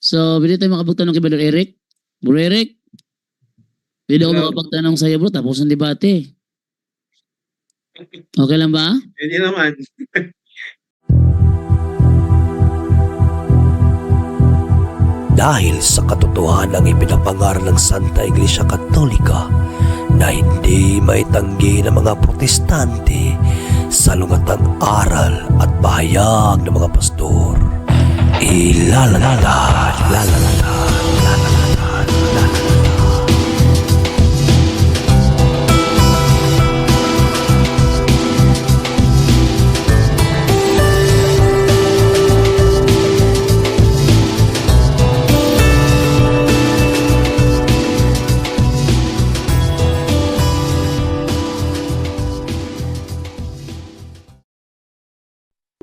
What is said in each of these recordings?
So, pwede tayo makapagtanong kay Brother Eric. Bro Eric, pwede ako Hello. makapagtanong sa iyo bro, tapos ang debate. Okay lang ba? Pwede naman. Dahil sa katotohanan ng ipinapangaral ng Santa Iglesia Katolika na hindi maitanggi ng mga protestante sa lungatang aral at bahayag ng mga pastor. Ilalatag.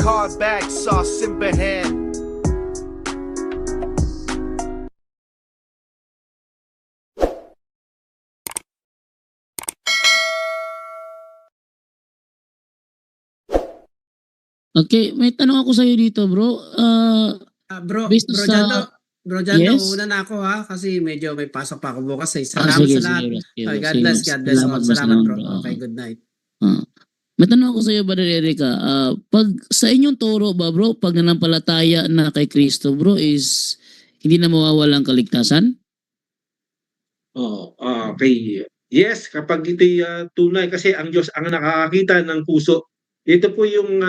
Car back, sauce in hand. Okay, may tanong ako sa iyo dito, bro. Based Bro sa- Jando, Bro Jando, Yes? una na ako ha, kasi medyo may pasok pa ako bukas eh. Ah, Salamat sige, sa lahat. sige, sige, Okay, God sige. bless, God bless. Salamat, Salamat bro. salamat, bro. Okay, good night. May tanong ako sa iyo, Brother Erica. Pag sa inyong turo ba, bro, pag nanampalataya na kay Kristo, bro, is hindi na mawawala ang kaligtasan? Oh, okay. Yes, kapag ito'y tunay kasi ang Diyos ang nakakakita ng puso. Ito po yung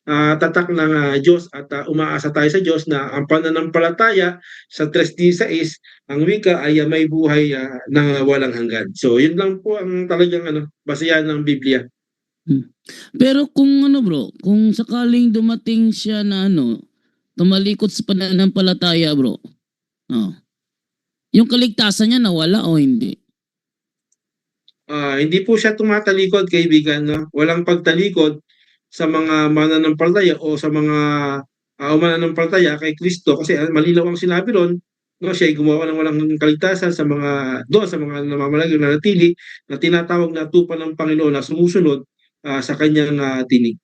tatak ng Diyos at umaasa tayo sa Diyos na ang pananampalataya sa 3:16, ang wika ay may buhay na walang hanggan. So, yun lang po ang talagang basehan ng Biblia. Pero kung bro, kung sakaling dumating siya na tumalikod sa pananampalataya, bro. Yung kaligtasan niya nawala o hindi? Hindi po siya tumatalikod, kaibigan. No? Walang pagtalikod sa mga mananampalataya o sa mga mananampalataya kay Kristo kasi malinaw ang sinabi ron. No, siya ay gumawa ng walang kaligtasan sa mga namamalagi na natili na tinatawag na tupa ng Panginoon na sumusunod sa kanyang tinig.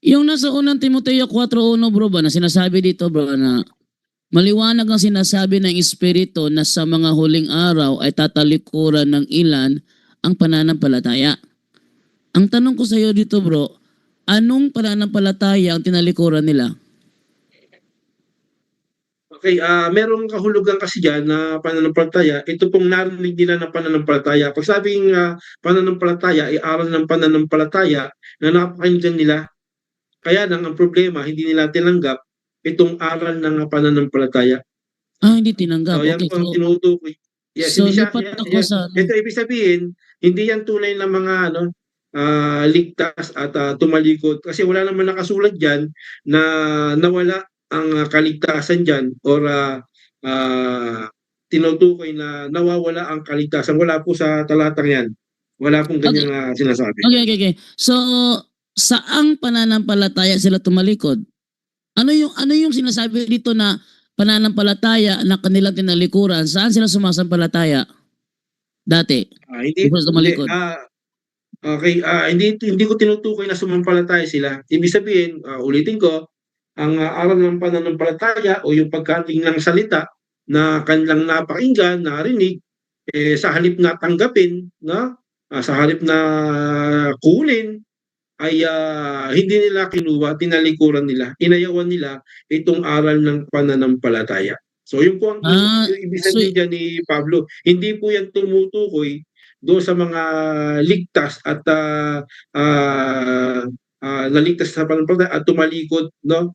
Yung nasa unang Timoteo 4:1, bro, ba na sinasabi dito, bro, na maliwanag ang sinasabi ng Espiritu na sa mga huling araw ay tatalikuran ng ilan ang pananampalataya. Ang tanong ko sa iyo dito, bro, anong pananampalataya ang tinalikuran nila? Okay, merong kahulugan kasi dyan na pananampalataya. Ito pong narinig nila na pananampalataya. Pag sabing pananampalataya ay aral ng pananampalataya na napakinggan nila. Kaya nang ang problema, hindi nila tinanggap itong aral ng pananampalataya. Hindi tinanggap. So, yan Okay, po ang so, tinutukoy. Yes, so hindi siya, lipat ako sa... ito ibig sabihin, hindi yan tunay na mga ligtas at tumalikod. Kasi wala naman nakasulat dyan na nawala ang kaligtasan dyan or tinutukoy na nawawala ang kaligtasan. Wala po sa talatang yan. Wala pong ganyang sinasabi. Okay. So, saang pananampalataya sila tumalikod? Ano yung sinasabi dito na pananampalataya na kanilang tinalikuran? Saan sila sumasampalataya? Dati. Hindi Before tumalikod. Okay, hindi ko tinutukoy na sumampalataya sila. Ibig sabihin, ulitin ko, ang aral ng pananampalataya o yung pagkating ng salita na kanilang napakinggan, narinig, sa halip na tanggapin, no? Sa halip na kunin, ay hindi nila kinuha, tinalikuran nila, inayawan nila itong aral ng pananampalataya. So yun po ang yung ibig sabihin dyan ni Pablo. Hindi po yan tumutukoy doon sa mga ligtas at naligtas sa pananampalataya at tumalikod, no,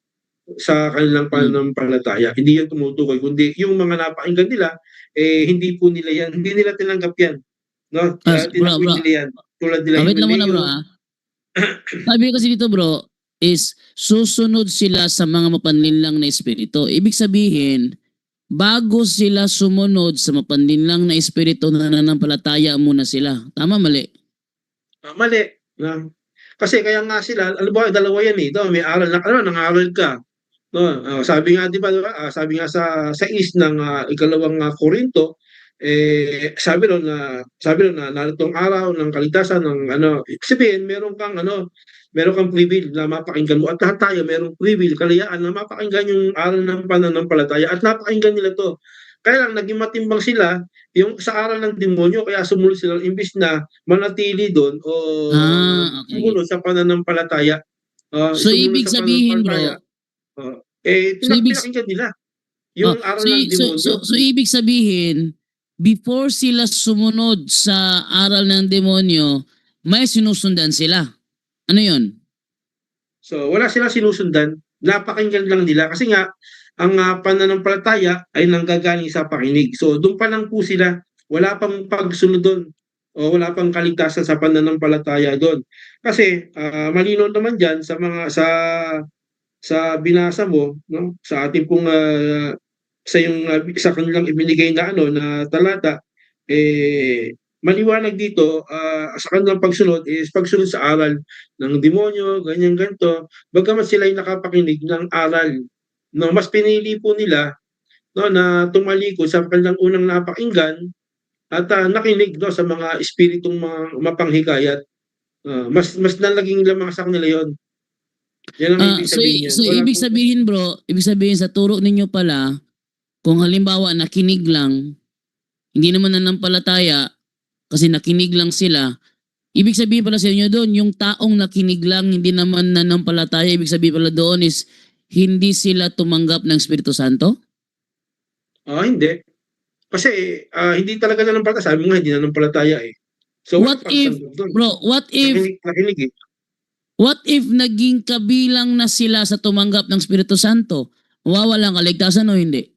sa kanilang pananampalataya. Hindi yan tumutukoy, kundi yung mga napakinggan nila, hindi po nila yan, hindi nila tinanggap yan. No? Tinanggap nila yan. Tulad nila Wait lang muna, bro. Sabi kasi dito, bro, is susunod sila sa mga mapanlinlang na espiritu. Ibig sabihin, bago sila sumunod sa mapanlinlang na espiritu, nananampalataya muna sila. Tama, mali? Mali. Kasi kaya nga sila, alam mo, dalawa yan eh. May aral na, nangaral ka. No, sabi nga, di ba, sabi nga sa 6 ng ikalawang Korinto, sabi ron na naritong araw ng kaligtasan ng ano, ibig sabihin meron kang privilege na mapakinggan mo, at lahat tayo merong privilege, kalayaan na mapakinggan yung aral ng pananampalataya, at napakinggan nila 'to. Kaya lang naging matimbang sila yung sa aral ng demonyo, kaya sumunod sila imbis na manatili doon o Okay. sumunod sa pananampalataya. So Sumunod ibig sa sabihin, pananampalataya, bro, so ibig pinakinggan nila oh, yung aral ng demonyo. so ibig sabihin, before sila sumunod sa aral ng demonyo, may sinusundan sila. Ano 'yon? So wala silang sinusundan, napakinggan lang nila kasi nga ang pananampalataya ay nanggagaling sa pakinig. So doon pa lang po sila, wala pang pagsunod doon o wala pang kaligtasan sa pananampalataya doon. Kasi malinaw naman diyan sa binasa mo, no, sa ating pong sa kanilang ibinigay na ano na talata, maliwanag dito sa kanilang pagsunod is pagsunod sa aral ng demonyo, ganyan ganito. Bagamat sila ay nakapakinig ng aral, no, mas pinili po nila, no, na tumalikod sa kanilang unang napakinggan at nakinig, no, sa mga espiritong mapanghikayat. Mas nalaging lamang sa kanila 'yon. Yan ang ibig sabihin niyan. So ibig sabihin, bro, ibig sabihin sa turo ninyo pala, kung halimbawa nakinig lang, hindi naman nanampalataya kasi nakinig lang sila, ibig sabihin pala sa inyo doon, yung taong nakinig lang, hindi naman nanampalataya, ibig sabihin pala doon is hindi sila tumanggap ng Espiritu Santo? Hindi. Kasi hindi talaga nanampalataya. Sabi mo nga, hindi nanampalataya eh. So What if, pagtanggap doon. bro, Nakinig eh. what if naging kabilang na sila sa tumanggap ng Espiritu Santo? Mawawala ang kaligtasan o hindi?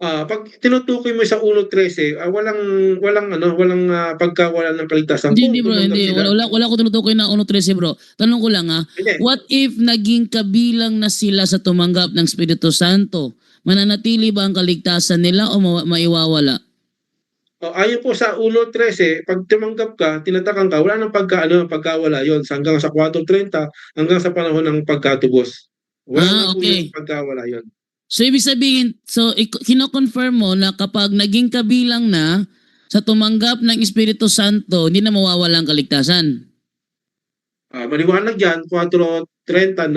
Pag tinutukoy mo sa 1:13, walang pagkawala ng kaligtasan. Hindi bro, tumanggap hindi. sila. Wala ko tinutukoy na 1:13 bro. Tanong ko lang Hindi. what if naging kabilang na sila sa tumanggap ng Espiritu Santo? Mananatili ba ang kaligtasan nila o maiwawala? Ayon po sa 1:13, pag tumanggap ka, tinatakan ka, wala nang pagkawala yon hanggang sa 4:30, hanggang sa panahon ng pagkatubos. Wala na po Okay. yung pagkawala yon. So ibig sabihin, kino-confirm mo na kapag naging kabilang na sa tumanggap ng Espiritu Santo, hindi na mawawala ang kaligtasan. Maliwanag yan, 4:30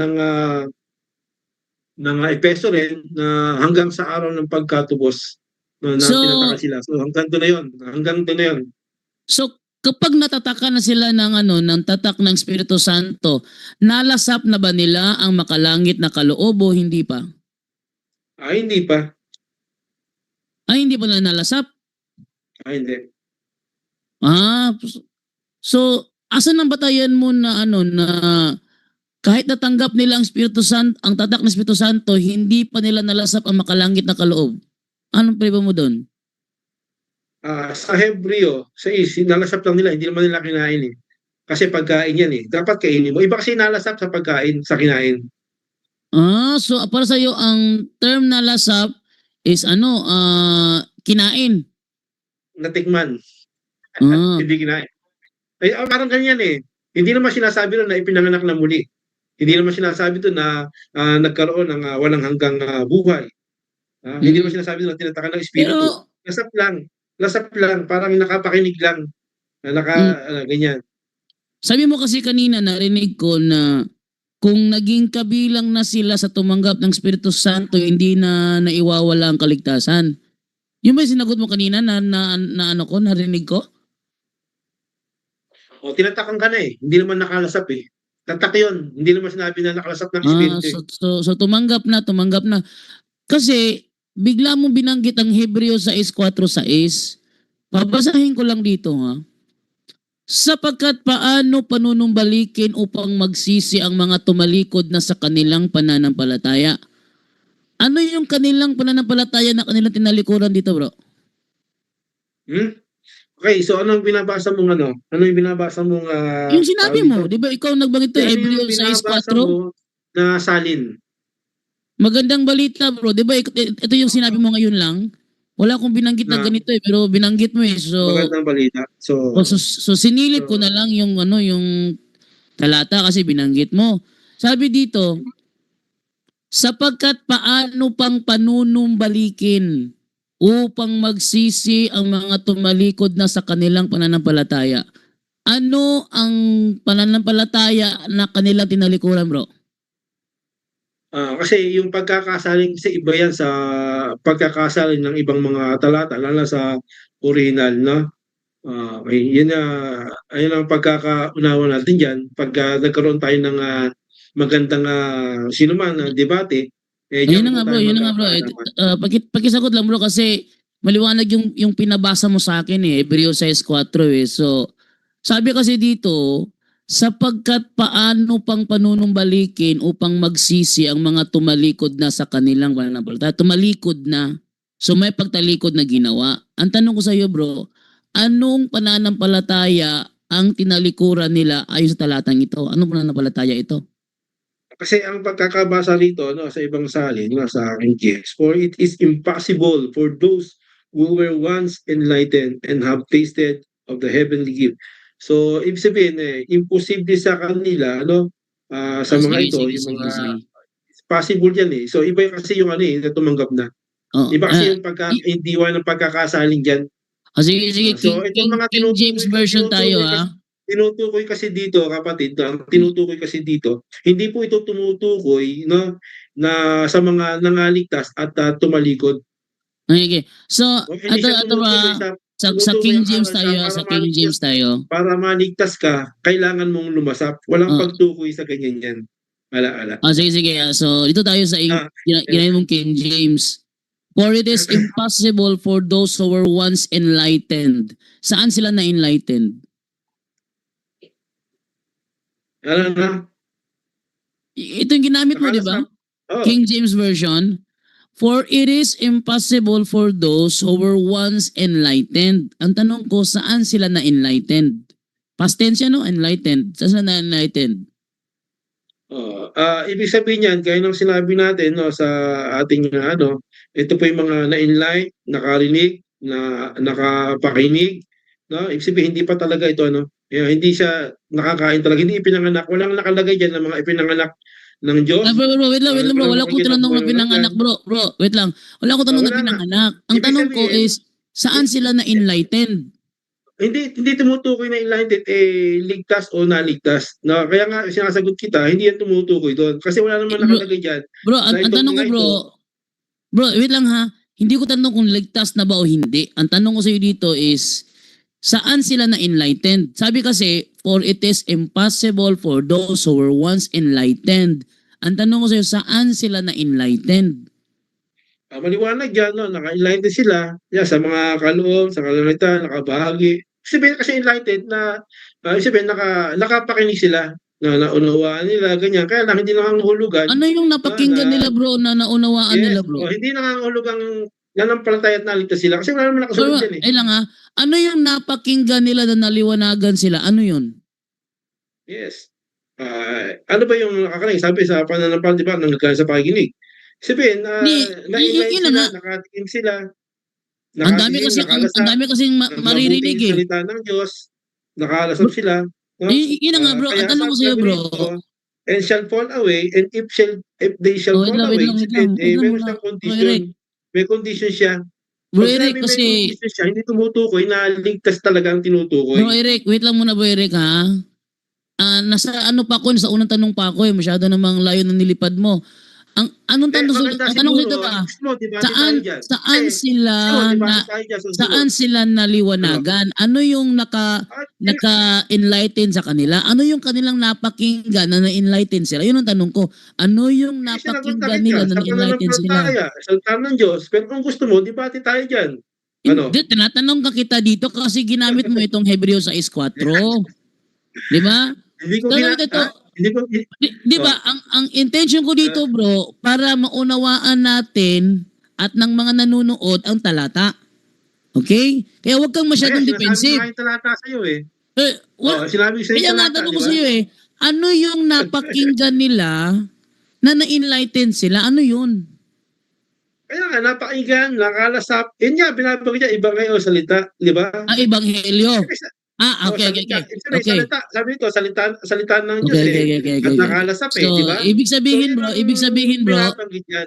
ng Epeso rin na hanggang sa araw ng pagkatubos, no, na So- tinataka sila. So hanggang doon na yun. Hanggang doon na yun. So kapag natataka na sila ng tatak ng Espiritu Santo, nalasap na ba nila ang makalangit na kaloob o hindi pa? Hindi pa. Hindi pa na nalasap. Hindi. So asan ang batayan mo na na kahit natanggap nila ang Espiritu Santo, ang tatak ng Espiritu Santo, hindi pa nila nalasap ang makalangit na kaloob? Anong prueba mo doon? Sa Hebreo, sa nalasap lang nila, hindi naman nila kinain eh. Kasi pagkain yan eh. Dapat kainin mo. Iba kasi nalasap sa pagkain, sa kinain. So para sa iyo ang term na lasap is kinain. Natikman. Ah. Hindi kinain. Parang ganyan eh. Hindi naman sinasabi doon na ipinanganak na muli. Hindi naman sinasabi doon na nagkaroon ng walang hanggang buhay. Hindi naman sinasabi doon na tinatakan ng espiritu. Pero Lasap lang. Parang nakapakinig lang. Ganyan. sabi mo kasi kanina, narinig ko na kung naging kabilang na sila sa tumanggap ng Espiritu Santo, hindi na naiwawala ang kaligtasan. Yung ba yung sinagot mo kanina narinig ko? Tinatakan ka na eh. Hindi naman nakalasap eh. Tatak yun. Hindi naman sinabi na nakalasap ng espiritu eh. So tumanggap na. Kasi bigla mo binanggit ang Hebreo 6:4-6. Babasahin ko lang dito Sapagkat paano panunumbalikin upang magsisi ang mga tumalikod na sa kanilang pananampalataya? Ano yung kanilang pananampalataya na kanilang tinalikuran dito, bro? Okay, so anong binabasa mong Ano yung binabasa mong Yung sinabi mo, di ba ikaw nagbanggit to, Hebreo 6:4? Na salin. Magandang balita, bro. Di ba ito yung sinabi mo ngayon lang? Wala akong binanggit na ganito pero binanggit mo eh. So, Magandang balita. So sinilip ko na lang yung yung talata kasi binanggit mo. Sabi dito, sapagkat paano pang panunumbalikin upang magsisi ang mga tumalikod na sa kanilang pananampalataya. Ano ang pananampalataya na kanilang tinalikuran, bro? Kasi yung pagkakasaling sa iba yan sa pagkakasaling ng ibang mga talata, lalo sa original, no? Okay, ayun ang pagkakaunawa natin dyan. Pagka nagkaroon tayo ng magandang sinuman na debate, Ayun dyan na po nga bro, tayo yun na nga bro. magkakaalaman. Pakisagot lang bro kasi maliwanag yung pinabasa mo sa akin Hebreos 6:4 So, sabi kasi dito, sapagkat paano pang panunumbalikin upang magsisi ang mga tumalikod na sa kanilang pananampalataya. Tumalikod na. So may pagtalikod na ginawa. Ang tanong ko sa iyo bro, anong pananampalataya ang tinalikuran nila ayon sa talatang ito? Anong pananampalataya ito? Kasi ang pagkakabasa rito sa ibang salin, sa aking James, for it is impossible for those who were once enlightened and have tasted of the heavenly gift. So, ibig sabihin, imposible sa kanila, sa mga Sige, ito, sige, yung sige, mga sige. possible yan So, iba kasi yung na tumanggap na. Oh, Iba kasi yung pagkakaindiwa ng pagkakasaling dyan. sige, sige, So, itong mga King James version tayo tinutukoy kasi dito, kapatid, ang tinutukoy kasi dito, hindi po ito tumutukoy na sa mga nangaligtas at tumalikod. Okay. So, Hindi ato siya ato tumutukoy ba sa sa tumutukoy King ang James aral tayo, para sa King James tayo. maligtas ka, kailangan mong lumasap. Walang Oh, pagtukoy sa ganyan yan. Ala. sige, sige. So, dito tayo sa Ah, ginahin mong King James. For it is impossible for those who were once enlightened. Saan sila na-enlightened? na, Ito yung ginamit mo, di ba? nakalasap. Oh, King James Version. For it is impossible for those who were once enlightened. Ang tanong ko, saan sila na-enlightened? Past tense yan, no? Enlightened. Saan sila na-enlightened? ibig sabihin yan, gaya ng sinabi natin sa ating ito po yung mga na-enlight, nakarinig, nakapakinig, Ibig sabihin, hindi pa talaga ito, hindi siya nakakain talaga, hindi ipinanganak. Walang nakalagay dyan ng mga ipinanganak ng Diyos. Bro, wait lang bro. Walang Wala akong nakalagay na tinanong na buhay pinanganak, bro. Bro, wait lang. Wala akong tanong na wala nga. pinanganak. Ang Ibig tanong ko sabihin, is, saan sila na-enlightened? hindi tumutukoy na enlightened ligtas o naligtas. Kaya nga sinasagot kita, hindi yan tumutukoy doon. Kasi wala naman nakalagay diyan. Bro, Na ang itong tanong ko mga bro, wait lang ha. Hindi ko tanong kung ligtas na ba o hindi. Ang tanong ko sa iyo dito is, saan sila na-enlightened? Sabi kasi, for it is impossible for those who were once enlightened. Ang tanong ko sa iyo, saan sila na-enlightened? maliwanag yan, naka-enlightened sila sa mga kaloob, sa kalangitan, nakabahagi. Sabihin kasi enlightened na, sabihin nakapakinig sila, na naunawaan nila, ganyan. Kaya lang, hindi nangangahulugan. Ano yung napakinggan nila bro na naunawaan nila bro? Hindi nangangahulugang nanampalataya at naligtas sila. Kasi wala naman Bro, nakasunod yan lang ha. Ano yung napakinggan nila na naliwanagan sila? Ano yun? Yes. Ano ba yung nakakakinig? Sabi sa pananampalataya, di ba, nanggaling sa pakikinig. Sabihin, na-enlighten yun na sila, nakatikim sila, Ang dami kasing maririnig mabuting salita ng Diyos, nakalasap sila. Yun na nga bro, ang tanong ko sa iyo bro. And shall fall away, and if they shall fall away, meron siyang condition. May condition siya. Bro Pag Eric, may kasi condition siya, hindi tumutukoy na ligtas talaga ang tinutukoy. Bro Eric, wait lang muna bro Eric ha. Nasa ano pa ako, nasa unang tanong pa ako masyado namang layo ng nilipad mo. Anong tanong dito ba? Saan sila naliwanagan? Ano yung naka-enlighten sa kanila? Ano yung kanilang napakinggan na na-enlighten sila? Yun ang tanong ko. Ano yung napakinggan nila na na-enlighten sila? Salita ng Diyos. Pero kung gusto mo, debate tayo dyan. Hindi, tinatanong ka kita dito kasi ginamit mo itong Hebreos 6:4. Di ba? Hindi ko Di ba, ang intention ko dito bro, para maunawaan natin at ng mga nanonood ang talata. Okay? Kaya huwag kang masyadong defensive. Sinasabi ko talata sa'yo Sinabi ko kaya nga tanong ko sa'yo ano yung napakinggan nila na na-enlighten sila? Ano yun? Kaya nga, napakinggan, nakalasap. Yun nga, binabagay niya, ibang ngayon salita. Di ba? Ebanghelyo. Okay. Sabi nito, salita ng Diyos Okay. At nakalasap So, di ba? ibig sabihin bro,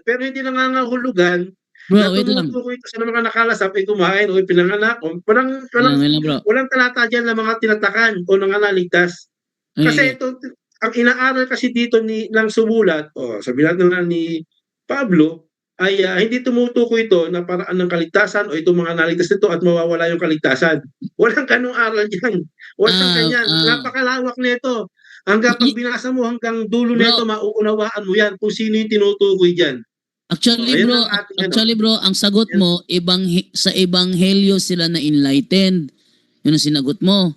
Pero hindi nangangahulugan Bro, wait lang. tumutukoy ito sa mga nakalasap ay kumain o pinanganak o walang Wait lang, bro. walang talata diyan na mga tinatakan o nangangaligtas. Kasi Okay. ito ang inaaral kasi dito ng sumulat o sabihin natin na ni Pablo ay hindi tumutukoy ito na paraan ng kaligtasan o itong mga naligtas nito at mawawala yung kaligtasan. Walang ganung aral diyan. Walang Ah, ganyan. ah. Napakalawak nito. Hanggang pag binasa mo hanggang dulo Bro. nito mauunawaan mo yan kung sino yung tinutukoy diyan. Actually, Ayun bro, ang ating ano. actually, bro, ang sagot Yan. mo, sa ebanghelyo sila na enlightened. Yun ang sinagot mo.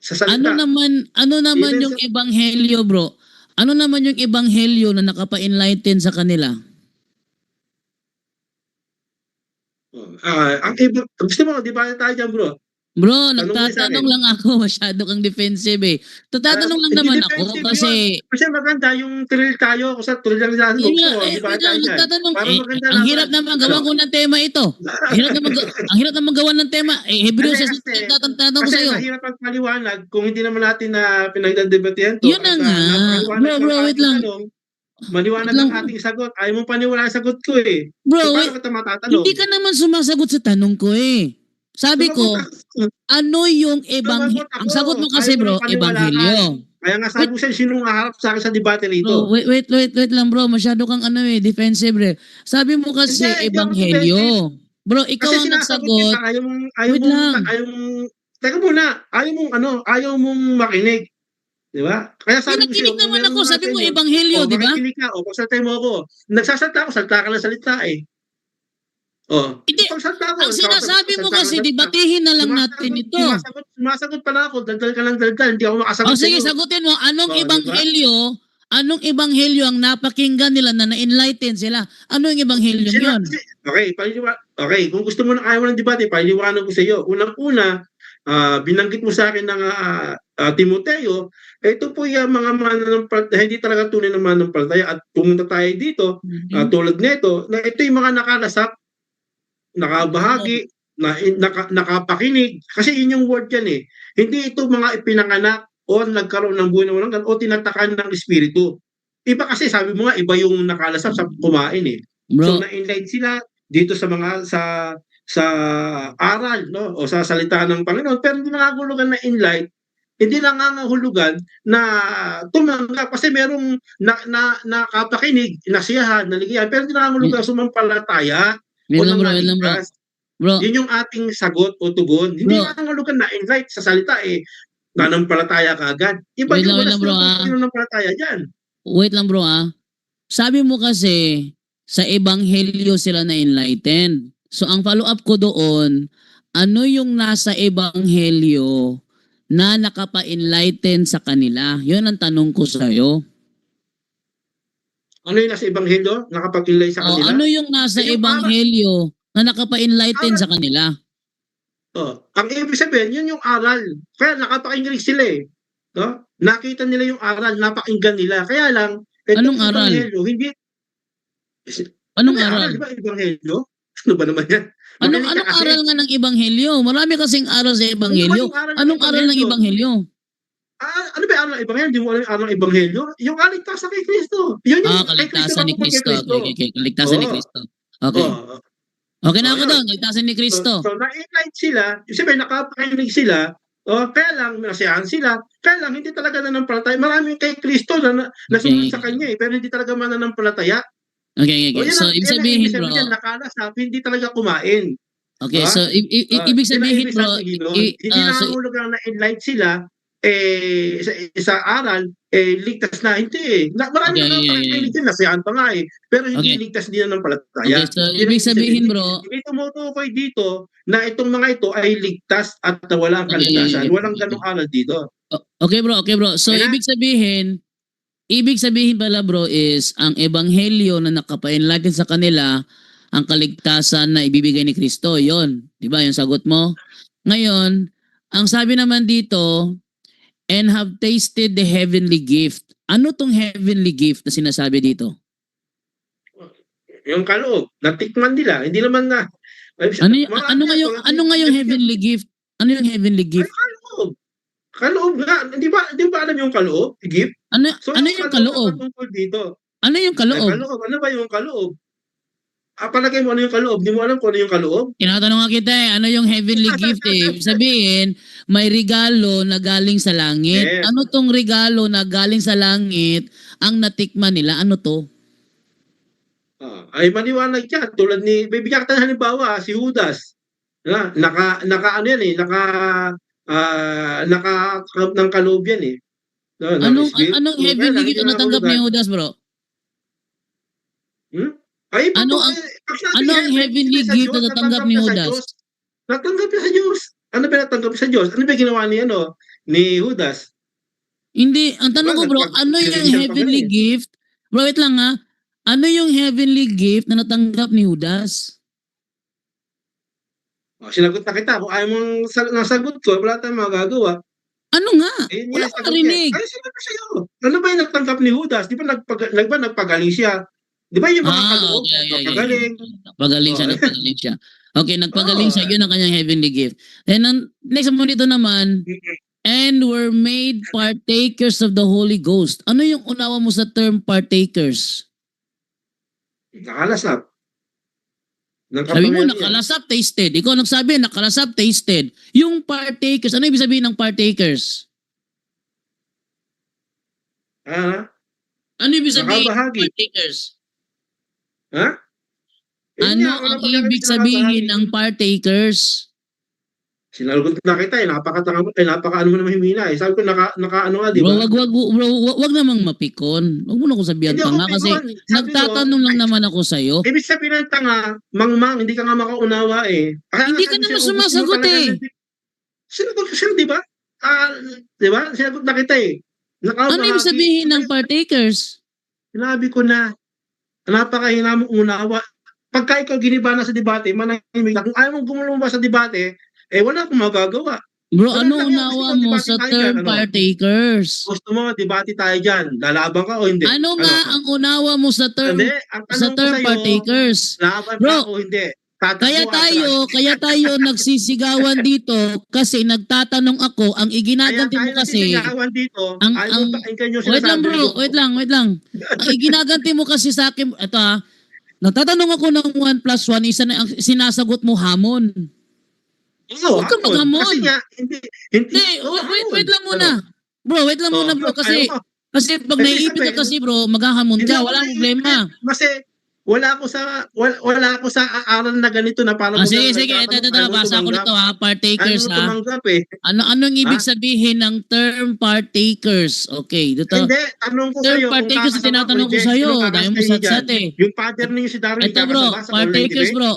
Sa salita. Ano naman Even yung ebanghelyo, bro? Ano naman yung ebanghelyo na nakapa-enlighten sa kanila? Gusto mo, di ba tayo dyan, bro? Bro, Tanong mo sa nagtatanong akin. lang ako. Masyado kang defensive eh. Tatanong lang Hindi naman ako defensive kasi... Kasi maganda yung thrill tayo. Kasi thrill lang sa Yun gusto nga, mo, di ba wait tayo lang, dyan? nagtatanong Para eh. maganda Ang hirap naman gawa ko ng tema ito. Ang hirap naman gawa ng tema. Hebreo Kasi- sa tatanong ko Kasi sa'yo. mahirap magpaliwanag kung hindi naman natin na pinagdadebatehan to. Yun na At, nga. napakaliwanag Bro, ng wait ating lang. tanong, maliwanag Wait lang. ang ating sagot. Ayaw mong paniwala ang sagot ko eh. Bro, So, wait. paano kita matatanong? Hindi ka naman sumasagot sa tanong ko eh. Sabi ko, ano yung Sumagot ako. ang sagot mo kasi Ayaw mo bro, nang paniwalaan. ebanghelyo. Kaya nga sabi ko sa'yo, sinong haharap sa akin sa debate Bro, rito? wait lang bro, masyado kang defensive bro. Sabi mo kasi Hindi ako ebanghelyo. Bro, ikaw Kasi ang sinasagot nagsagot. kita, ayaw mong, teka muna, ayaw mong makinig. Di ba? Kaya sabi ko sa'yo, Nakinig naman ako, sabi mo ebanghelyo, di ba? makikinig ka, pagsaltay mo ako. Nagsasalta ako, salta ka ng salita eh. Hindi, Pagsalta ako. ang sinasabi mo salta ka ng kasi, salita. debatehin na lang natin ito. Sumasagot pala ako, daldal ka ng daldal, hindi ako makasagot O sige, sa'yo. sagutin mo, anong Oh, ebanghelyo ang napakinggan nila na na-enlighten sila? Ano yung ebanghelyo yun? Okay, kung gusto mo na ayaw mo ng debate, paliliwanag ko sa iyo. Unang-una, binanggit mo sa akin ng Timoteo, ito po yung mga mananampalataya, hindi talaga tunay na mananampalataya at pumunta tayo dito, tulad nito, na ito yung mga nakalasap, nakabahagi, nakapakinig, kasi yun yung word yan eh. Hindi ito mga ipinanganak o nagkaroon ng buhay na walang o tinatakan ng espiritu. Iba kasi, sabi mo nga, iba yung nakalasap sa kumain eh. So Bro, na-enlight sila dito sa mga sa aral no o sa salita ng Panginoon pero hindi nangangahulugan na enlight, hindi nangangahulugan na tumanggap kasi merong nakapakinig, nasiyahan, naligayahan pero hindi nangangahulugan sumampalataya o wait lang bro. nangaligtas. Bro, Yun yung ating sagot o tugon. Hindi nangangahulugan na enlight sa salita eh nanampalataya ka agad. Iba Wait yung lang, bro, nanampalataya dyan. wait lang bro Sabi mo kasi, sa ebanghelyo sila na enlightened. So ang follow-up ko doon, ano yung nasa ebanghelyo na nakapa-enlighten sa kanila? Yun ang tanong ko sa iyo. Ano yung nasa ebanghelyo? Nakapag-enlight sa kanila? Ano yung nasa Yung ebanghelyo na nakapa-enlighten sa kanila? Ang ibig sabihin, yun yung aral. Kaya nakapakinig sila eh. No? Nakita nila yung aral, napakinggan nila. Kaya lang, Anong aral? Hindi. Anong May aral? Di ba ebanghelyo? Ano ba naman yan? Anong Makinig ka kasi. aral nga ng ebanghelyo? Marami kasing aral sa ebanghelyo. Anong aral ng ebanghelyo? Ano ba yung aral ng ebanghelyo? Hindi mo alam yung aral ng ebanghelyo? Yung kaligtasan kay Kristo. Yun yung Kaligtasan ni Kristo. Okay. Kaligtasan ni Kristo. Okay. Oo. Okay na ako yun. doon. Kaligtasan ni Kristo. So na-enlight sila, sabi nakapakinig sila, kaya lang nasiyahan sila, kaya lang hindi talaga nananampalataya. Marami kay Kristo na nasunod sa kanya eh, pero hindi talaga mananampalataya. Okay. So, ibig sabihin bro. Nakalasap, hindi talaga kumain. Okay, Diba? so ibig sabihin bro. Hindi nangangahulugan na enlight sila sa aral ligtas na hindi eh. Marami nakapakinig din nasiyahan pa nga eh, pero hindi ligtas din ng palataya. Okay, so ibig sabihin bro. Hindi tumutukoy dito na itong mga ito ay ligtas at walang kaligtasan. Walang ganung aral dito. Okay bro. So ibig sabihin pala bro is ang ebanghelyo na nakapa-enlighten sa kanila ang kaligtasan na ibibigay ni Kristo. Yon, 'di ba? Yung sagot mo. Ngayon, ang sabi naman dito, and have tasted the heavenly gift. Ano tong heavenly gift na sinasabi dito? Yung kaloob, natikman nila, hindi naman na Ano nga yung heavenly gift? Ano yung heavenly gift? Kaloob. Kaloob nga, di ba alam yung kaloob? Gift? Ano yung kaloob? Dito. Ano yung kaloob? Ano ba yung kaloob? palagay mo ano yung kaloob? Di mo alam kung ano yung kaloob? Tinatanong nga kita eh, ano yung heavenly gift eh? Ibig sabihin, may regalo na galing sa langit. Yes. Ano tong regalo na galing sa langit ang natikman nila? Ano to? Ay maliwanag yan. Tulad ni, bibigyan kita ng halimbawa, si Judas. Naka ano yan eh, naka ng kaloob yan eh. No, ng Espiritu. Anong Kaya heavenly lang, gift hindi ang natanggap ni nahulugan. Judas, bro? Ay, Ano ang- pag sinabing ano ang heavenly sa gift Diyos, na natanggap ni niya sa Judas? Diyos. Natanggap niya sa Diyos. Ano ba natanggap sa Diyos? Ano ba ginawa ni Judas? Hindi, ang tanong ko bro, ano yung Binigyan pa heavenly ganun eh. gift? Bro, wait lang ha. Ano yung heavenly gift na natanggap ni Judas? Sinagot na kita. Kung ayaw mong nasagot ko, wala tayong magagawa. Ano nga? Eh, Wala niya, akong sagot niya. narinig. Ay, sinabi sa'yo. Ano ba yung nagtanggap ni Judas? Di ba nagpagaling siya? Di ba yung mga kaloob? Nagpagaling. Nagpagaling siya, Oh. nagpagaling siya. Okay, nagpagaling Oh. siya. Yun ang kanyang heavenly gift. And next mo dito naman, and were made partakers of the Holy Ghost. Ano yung unawa mo sa term partakers? Nakalasap. Sabi mo, nakalasap, tasted. Ikaw nagsabi, nakalasap, tasted. Yung partakers, ano ibig sabihin ng partakers? Ano ibig sabihin ng Nakabahagi. partakers? Ha? Ano ang ibig sabihin ng partakers? Sinagot na kita eh, napaka-ano mo naman himina eh. Sabi ko, naka-ano nga, di ba? Wag namang mapikon. Wag mo na akong sabihan Hindi pa ako nga kasi pikon. Sabi nagtatanong lang naman ako sa'yo. Ibig sabihin ng tanga, mangmang, hindi ka nga makaunawa eh. Hindi ka naman sumasagot eh. Sinagot ko siya, di ba? Di ba? Sinagot na kita eh. Ano ibig sabihin ng partakers? Sinabi ko na, napakahina mong unawa. Pagka ikaw giniba na sa debate, manahimik na. Kung ayaw mong gumulong ba sa debate, wala akong magagawa. Bro, Wala ano lang yan. unawa Gusto mo, mo debate sa tayo term dyan, ano? partakers? Gusto mo, debate tayo dyan. Lalaban ka o hindi? Ano nga ang unawa mo sa term Hindi, ang sa tanong ko term sa'yo, partakers? laban Bro, ka o hindi? Kaya tayo nagsisigawan dito kasi nagtatanong ako, ang iginaganti mo kasi dito, wait lang bro, wait lang. Ang iginaganti mo kasi sa akin, ito ha, nagtatanong ako ng 1+1, isa na ang sinasagot mo hamon. Huwag kang maghamon. Kasi nga, hindi, Wait lang muna. Bro, wait lang muna bro kasi pag naiipit ka kasi bro, maghahamon ka, walang problema. Kasi wala ako sa aaral na ganito na para Sige, ito, basa ko nito ha, partakers ha. tumanggap eh. Anong ibig sabihin ng term partakers? Okay, dito. Hindi, tanong ko Term sa'yo. partakers tinatanong ko sa'yo, dahil mo satsat eh. Yung father ninyo si Darwin, Ito bro, kakasama sa online partakers debate? bro.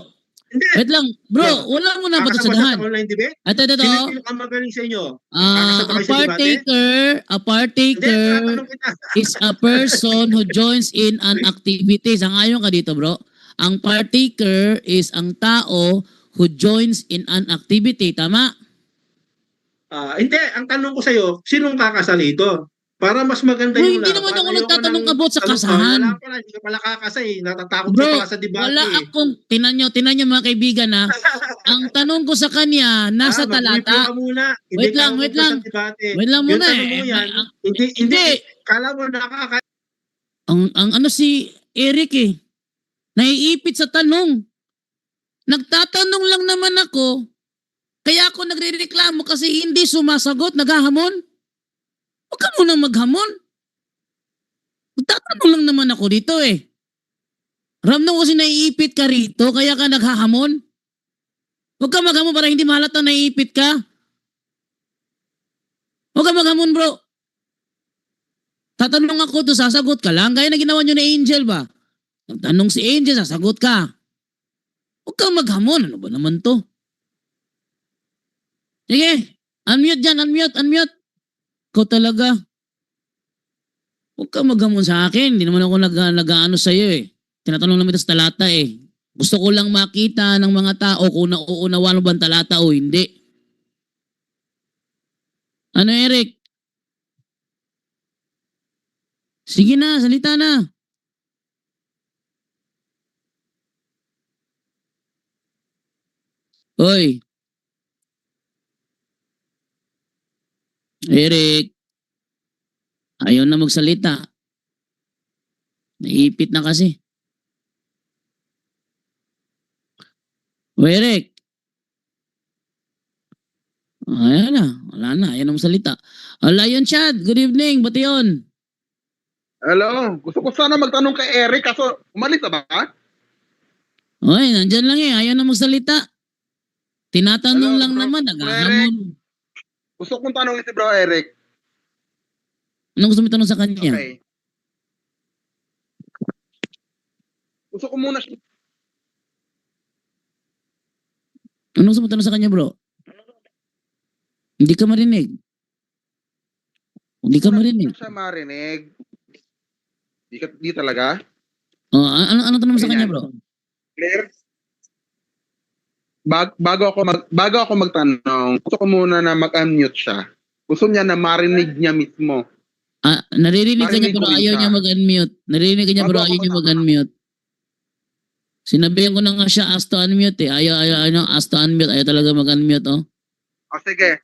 Hindi. Wait lang, bro, wala mo na Kakasama batasadahan. sa online debate? Ito. Sino ang magaling sa inyo? Kakasama kayo sa debate? A partaker Hindi, tinatanong kita. is a person who joins in an activity. Sangayon ka dito, bro. Ang partaker is ang tao who joins in an activity. Tama? Hindi, ang tanong ko sa'yo, sinong kakasali ito? Para mas maganda Bro, yung hindi naman laban. ako Ayoko nagtatanong ng- about sa Wala kasahan. pala, hindi ka pala kakasay. Natatakot ka Bro, pala sa debate. wala eh. akong, tinan nyo mga kaibigan ha. Ang tanong ko sa kanya, nasa Mag-review talata. ka muna. Wait lang. Wait lang. Wait lang muna yung tanong mo yan, hindi. Hindi. Kala mo Ang ano si Eric eh, naiipit sa tanong. Nagtatanong lang naman ako, kaya ako nagrereklamo kasi hindi sumasagot, naghahamon. Huwag ka munang maghamon. Nagtatanong lang naman ako dito eh. Ramdam ko kasi naiipit ka rito, kaya ka naghahamon. Huwag ka maghamon para hindi mahalata naiipit ka. Huwag ka maghamon bro. Tatanong ako to, sasagot ka lang. Gaya na ginawa nyo ni Angel ba? Tanong si Angel, sasagot ka. Huwag kang maghamon. Ano ba naman to? Sige, unmute dyan, unmute. Ikaw talaga. Huwag kang maghamon sa akin. Hindi naman ako nag-ano sa'yo eh. Tinatanong naman ito sa talata eh. Gusto ko lang makita ng mga tao kung nauunawan mo ba ang talata o hindi. Ano Eric? Sige na, salita na. Hoy. Eric. Ayaw na magsalita. Naipit na kasi. O Eric. Ayan na. Wala na. Ayan ang salita. Lion Chat, good evening. Ba't yun? Hello, gusto ko sana magtanong kay Eric kaso umalis na ba? Oy, nandyan lang eh. Ayaw na magsalita. Tinatanong Hello, lang bro. naman. Naghahamon. Gusto kong tanongin si Bro Eric. Anong gusto mo itanong sa kanya? Okay. Gusto ko muna siya. Anong gusto mo itanong sa kanya, bro? Hindi ka marinig. Hindi ka marinig. Siya marinig. Di talaga? Oh, ano tanong mo sa kanya, bro? Clear? Bago ako magtanong, gusto ko muna na mag-unmute siya. Gusto niya na marinig niya mismo. Naririnig ka niya Marinig pero ko rin ayaw siya. niya mag-unmute. Naririnig ka niya pero Bago ayaw ako niya mag-unmute. Sinabihan ko na nga siya ask to unmute eh. Ayaw, ask to unmute. Ayaw talaga mag-unmute, oh. O sige.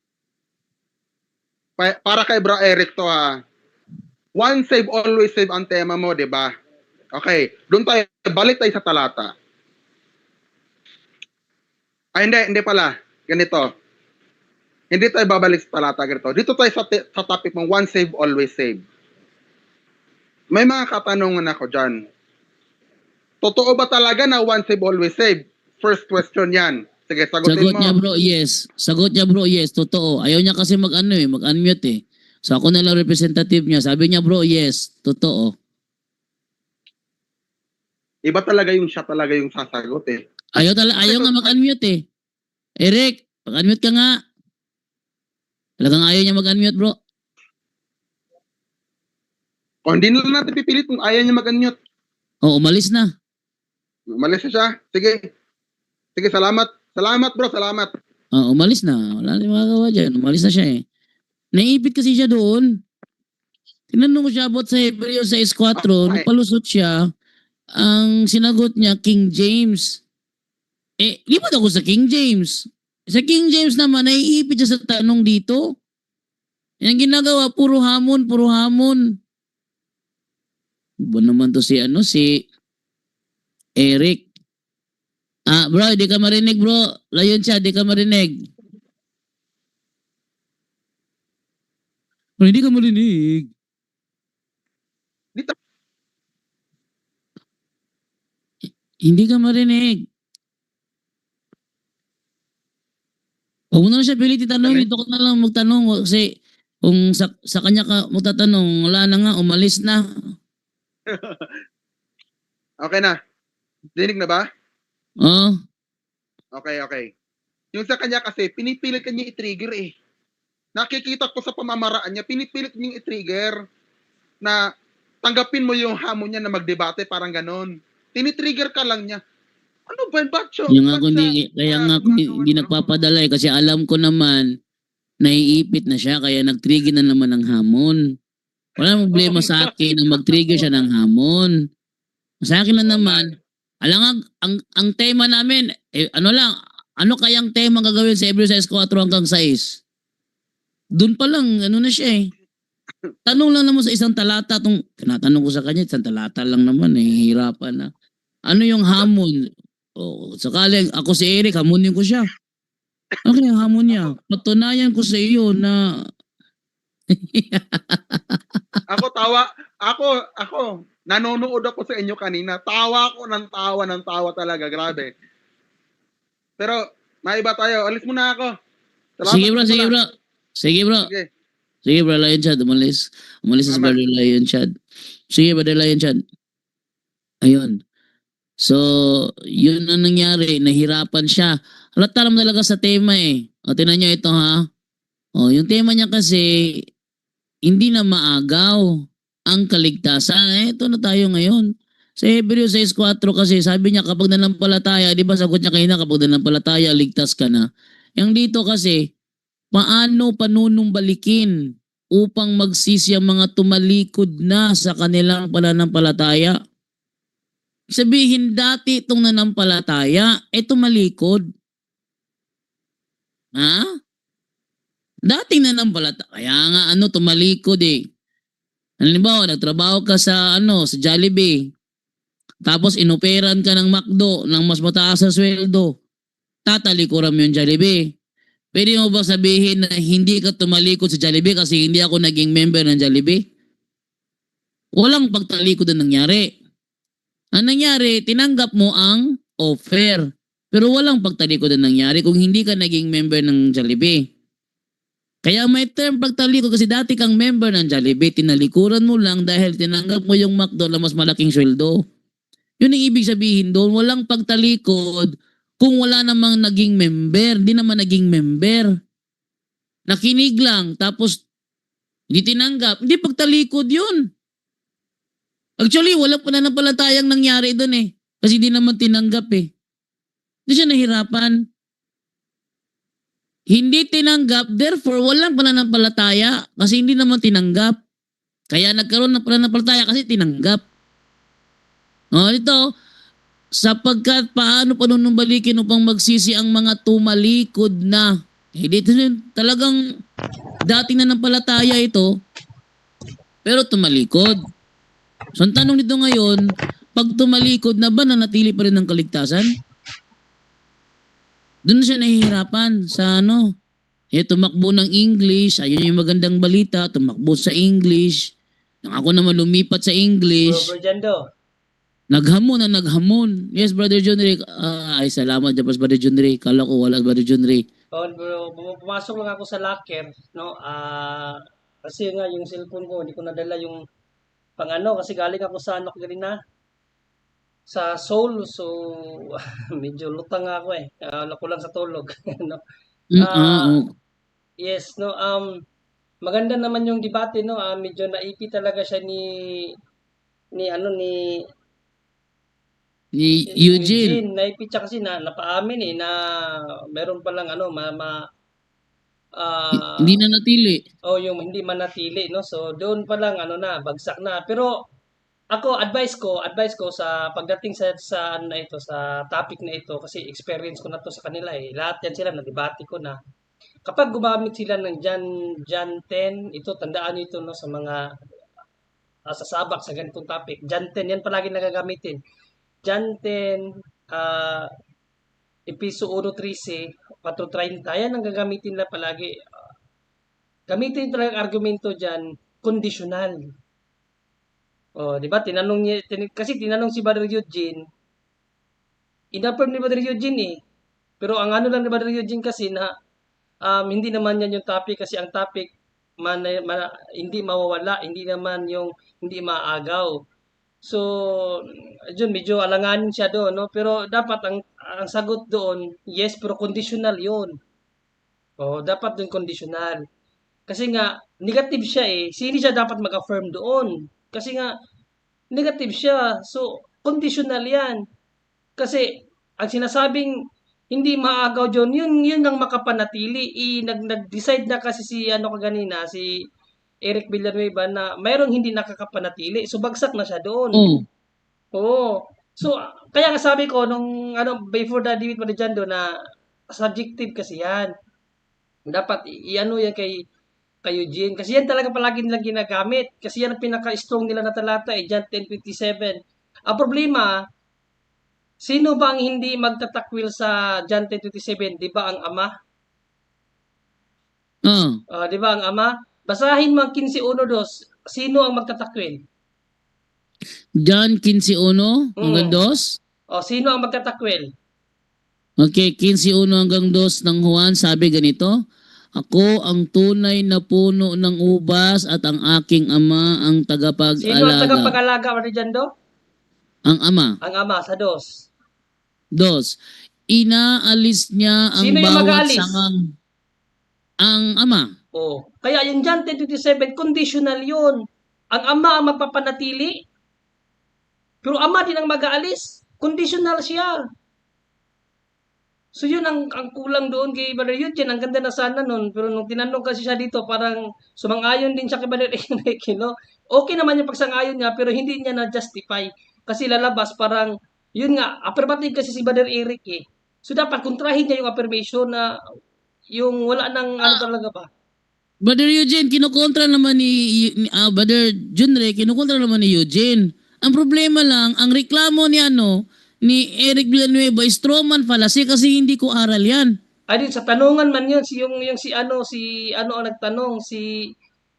Para kay Bro Eric to ha. One save, always save ang tema mo, di ba? Okay. Doon tayo, balik tayo sa talata. Ay, hindi pala. Ganito. Hindi tayo babalik sa talata ganito. Dito tayo sa topic mong one save, always save. May mga katanungan ako dyan. Totoo ba talaga na one save, always save? First question yan. Sige, sagutin Sagot mo. niya, bro, yes. Sagot niya, bro, yes. Totoo. Ayaw niya kasi mag-unmute eh. So ako na lang representative niya. Sabi niya, bro, yes. Totoo. Iba talaga yung siya talaga yung sasagot eh. Ayaw nga mag-unmute eh. Eric, mag-unmute ka nga. Talagang ayaw niya mag-unmute, bro. O hindi na lang natin pipilit kung ayaw niya mag-unmute. Oh, umalis na. Umalis na siya. Sige. Sige, salamat. Salamat bro, salamat. Oh, umalis na. Wala na magagawa dyan. Umalis na siya eh. Naipit kasi siya doon. Tinanong ko siya about sa Hebreo 6.4. Nung palusot siya, ang sinagot niya, King James. Eh, lipat ako sa King James. Sa King James naman, naiipit siya sa tanong dito. Yung ginagawa, puro hamon, puro hamon. Ba naman to si Eric. Bro, di ka marinig bro. Layon siya, di ka marinig. Bro, hindi ka marinig. Hindi ka marinig. Huwag mo na siya pilit itanong. Ito ka na lang magtanong. Kasi kung sa kanya ka magtatanong, wala na nga, umalis na. Okay na. Dinig na ba? Oh. Okay. Yung sa kanya kasi, pinipilit kanya i-trigger eh. Nakikita ko sa pamamaraan niya, pinipilit niya i-trigger na tanggapin mo yung hamon niya na magdebate, parang ganon. Tinitrigger ka lang niya. Ano ba? Bacho? Kaya nga ako hindi nagpapadala eh, kasi alam ko naman, naiipit na siya, kaya nag-trigger na naman ng hamon. Wala problema sa akin na mag-trigger siya ng hamon. Sa akin na naman, alam nga, ang tema namin, ano kayang tema gagawin sa Hebreo 6.4 hanggang 6? Doon pa lang, na siya eh. Tanong lang naman sa isang talata, tinatanong ko sa kanya, isang talata lang naman, hihirapan na. Ano yung hamon? Sakali, ako si Eric, hamonin ko siya. Okay, ang hamon niya. Patunayan ko sa iyo na... Ako, nanonood ako sa inyo kanina. Tawa ko ng tawa talaga. Grabe. Pero, maiba tayo. Alis muna ako. Salamat. Sige bro. Sige bro, Lion Chad. Umalis sa brother Lion Chad. Sige brother Lion Chad. Ayun. So, yun ang nangyari. Nahirapan siya. Halata naman talaga sa tema eh. O, tinan nyo ito ha. O, yung tema niya kasi, hindi na maagaw ang kaligtasan. Ito na tayo ngayon. Sa Hebreo 6.4 kasi sabi niya kapag nanampalataya, di ba sagot niya kanina kapag nanampalataya, ligtas ka na. Yung dito kasi, paano panunumbalikin upang magsisi ang mga tumalikod na sa kanilang pananampalataya? Sabihin dati itong nanampalataya, tumalikod. Ha? Dating nanampalataya, kaya nga tumalikod eh. Halimbawa, nagtrabaho ka sa Jollibee. Tapos inoperan ka ng McDo ng mas mataas na sweldo. tatalikuran mo yung Jollibee. Pwede mo ba sabihin na hindi ka tumalikod sa Jollibee kasi hindi ako naging member ng Jollibee? Walang pagtalikod na nangyari. Ang nangyari, tinanggap mo ang offer. Pero walang pagtalikod na nangyari kung hindi ka naging member ng Jollibee. Kaya may term pagtalikod kasi dati kang member ng Jollibee, tinalikuran mo lang dahil tinanggap mo yung McDo na mas malaking sweldo. Yun ang ibig sabihin doon, walang pagtalikod kung wala namang naging member, di naman naging member. Nakinig lang, tapos hindi tinanggap, hindi pagtalikod yun. Actually, walang pananampalatayang nangyari doon eh. Kasi di naman tinanggap eh. Hindi siya nahirapan. Hindi tinanggap, therefore walang pananampalataya kasi hindi naman tinanggap. Kaya nagkaroon ng pananampalataya kasi tinanggap. Ito, sapagkat paano panunumbalikin upang magsisi ang mga tumalikod na. Dito talagang dating nananampalataya ito, pero tumalikod. So ang tanong nito ngayon, pag tumalikod na ba nanatili pa rin ang kaligtasan? Doon siya nahihirapan sa tumakbo ng English, ayun yung magandang balita, tumakbo sa English. Nang ako naman lumipat sa English. Bro Jando. Naghamon na naghamon. Yes, Brother John Ray. Ay, salamat dyan, Brother John Ray. Kala ko wala, Brother John Ray. Oh, bro, pumasok lang ako sa locker, no? Kasi nga yung cellphone ko, hindi ko nadala yung kasi galing ako sa kanina sa Seoul, so medyo lutang ako eh. Ko lang sa tulog, no? Yes, no. Maganda naman yung debate, no? Medyo naipi talaga siya ni Eugene. Naipit siya kasi napaamin eh na meron palang Hindi na natili. yung hindi manatili, no? So doon pa lang bagsak na. Pero ako advice ko sa pagdating sa sa topic na ito kasi experience ko na to sa kanila eh. Lahat yan sila na debate ko na. Kapag gumamit sila ng John 10, ito tandaan niyo ito no sa mga sasabak sa ganitong topic. John 10 yan palagi nagagamitin. John 10 Episo 1:13, 4:30, yan ang gagamitin na palagi. Gamitin talaga argumento dyan, conditional. Di ba? Kasi tinanong si Brother Eugene, in-affirm ni Brother Eugene eh. Pero ang lang ni Brother Eugene kasi na, hindi naman yan yung topic kasi ang topic, hindi mawawala, hindi naman yung hindi maagaw. So, yun, medyo alanganin siya doon, no? Pero dapat ang sagot doon, yes, pero conditional yun. Dapat doon conditional. Kasi nga, negative siya eh. Hindi siya dapat mag-affirm doon. Kasi nga, negative siya. So, conditional yan. Kasi, ang sinasabing hindi maagaw dyan, yun ang makapanatili. Nag-decide na kasi si kaganina, si Eric Villanueva na mayroong hindi nakakapanatili. So, bagsak na siya doon. So, kaya nga sabi ko, nung before the debate pa dyan doon na subjective kasi yan. Dapat, yan kay Eugene. Kasi yan talaga palagi nilang ginagamit. Kasi yan ang pinaka-strong nila na talata John 10:27. Ang problema, sino ba ang hindi magtatakwil sa John 10:27? Di ba ang Ama? Di ba ang Ama? Basahin mo ang 15:1-2. Sino ang magtatakwil? John 15:1 hanggang 2. Sino ang magtatakwil? Okay, 15:1 hanggang 2 ng Juan, sabi ganito, ako ang tunay na puno ng ubas at ang aking ama ang tagapag-alaga. Sino ang tagapag-alaga, Brother Jando? Ang Ama. Ang Ama, sa 2. 2. Inaalis niya ang Sino yung bawat mag-aalis? sangang. Ang Ama. Kaya yung John 10:27, conditional yun. Ang Ama ang magpapanatili. Pero Ama din ang mag-aalis. Conditional siya. So yun ang kulang doon kay Brother Eugene. Ang ganda na sana nun. Pero nung tinanong kasi siya dito, parang sumang-ayon din siya kay Brother Eric. No? Okay naman yung pagsang-ayon niya, pero hindi niya na-justify. Kasi lalabas parang, yun nga, affirmative kasi si Brother Eric eh. So dapat kontrahin niya yung affirmation na yung wala nang talaga ba. Brother Eugene, kinukontra naman ni Brother Junre, kinukontra naman ni Eugene. Ang problema lang, ang reklamo ni ni Eric Villanueva, strawman fallacy kasi hindi ko aral yan. Ay, di, sa tanungan man yun, yung si ano ang nagtanong, si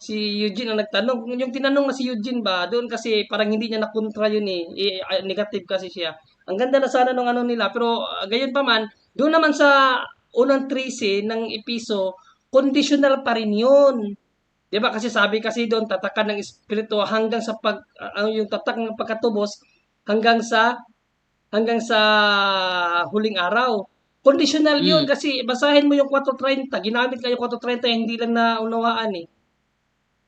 Eugene ang nagtanong. Yung tinanong na si Eugene ba, doon kasi parang hindi niya nakontra yun eh. Negative kasi siya. Ang ganda na sana nung ano nila, pero gayon pa man, doon naman sa unang 13 ng episo, conditional pa rin yun. 'Di ba? Kasi sabi kasi doon, tatakan ng espiritu hanggang sa yung tatak ng pagkatubos hanggang sa huling araw. Conditional yun kasi basahin mo yung 4:30. Ginamit ka yung 4:30 hindi lang naunawaan eh.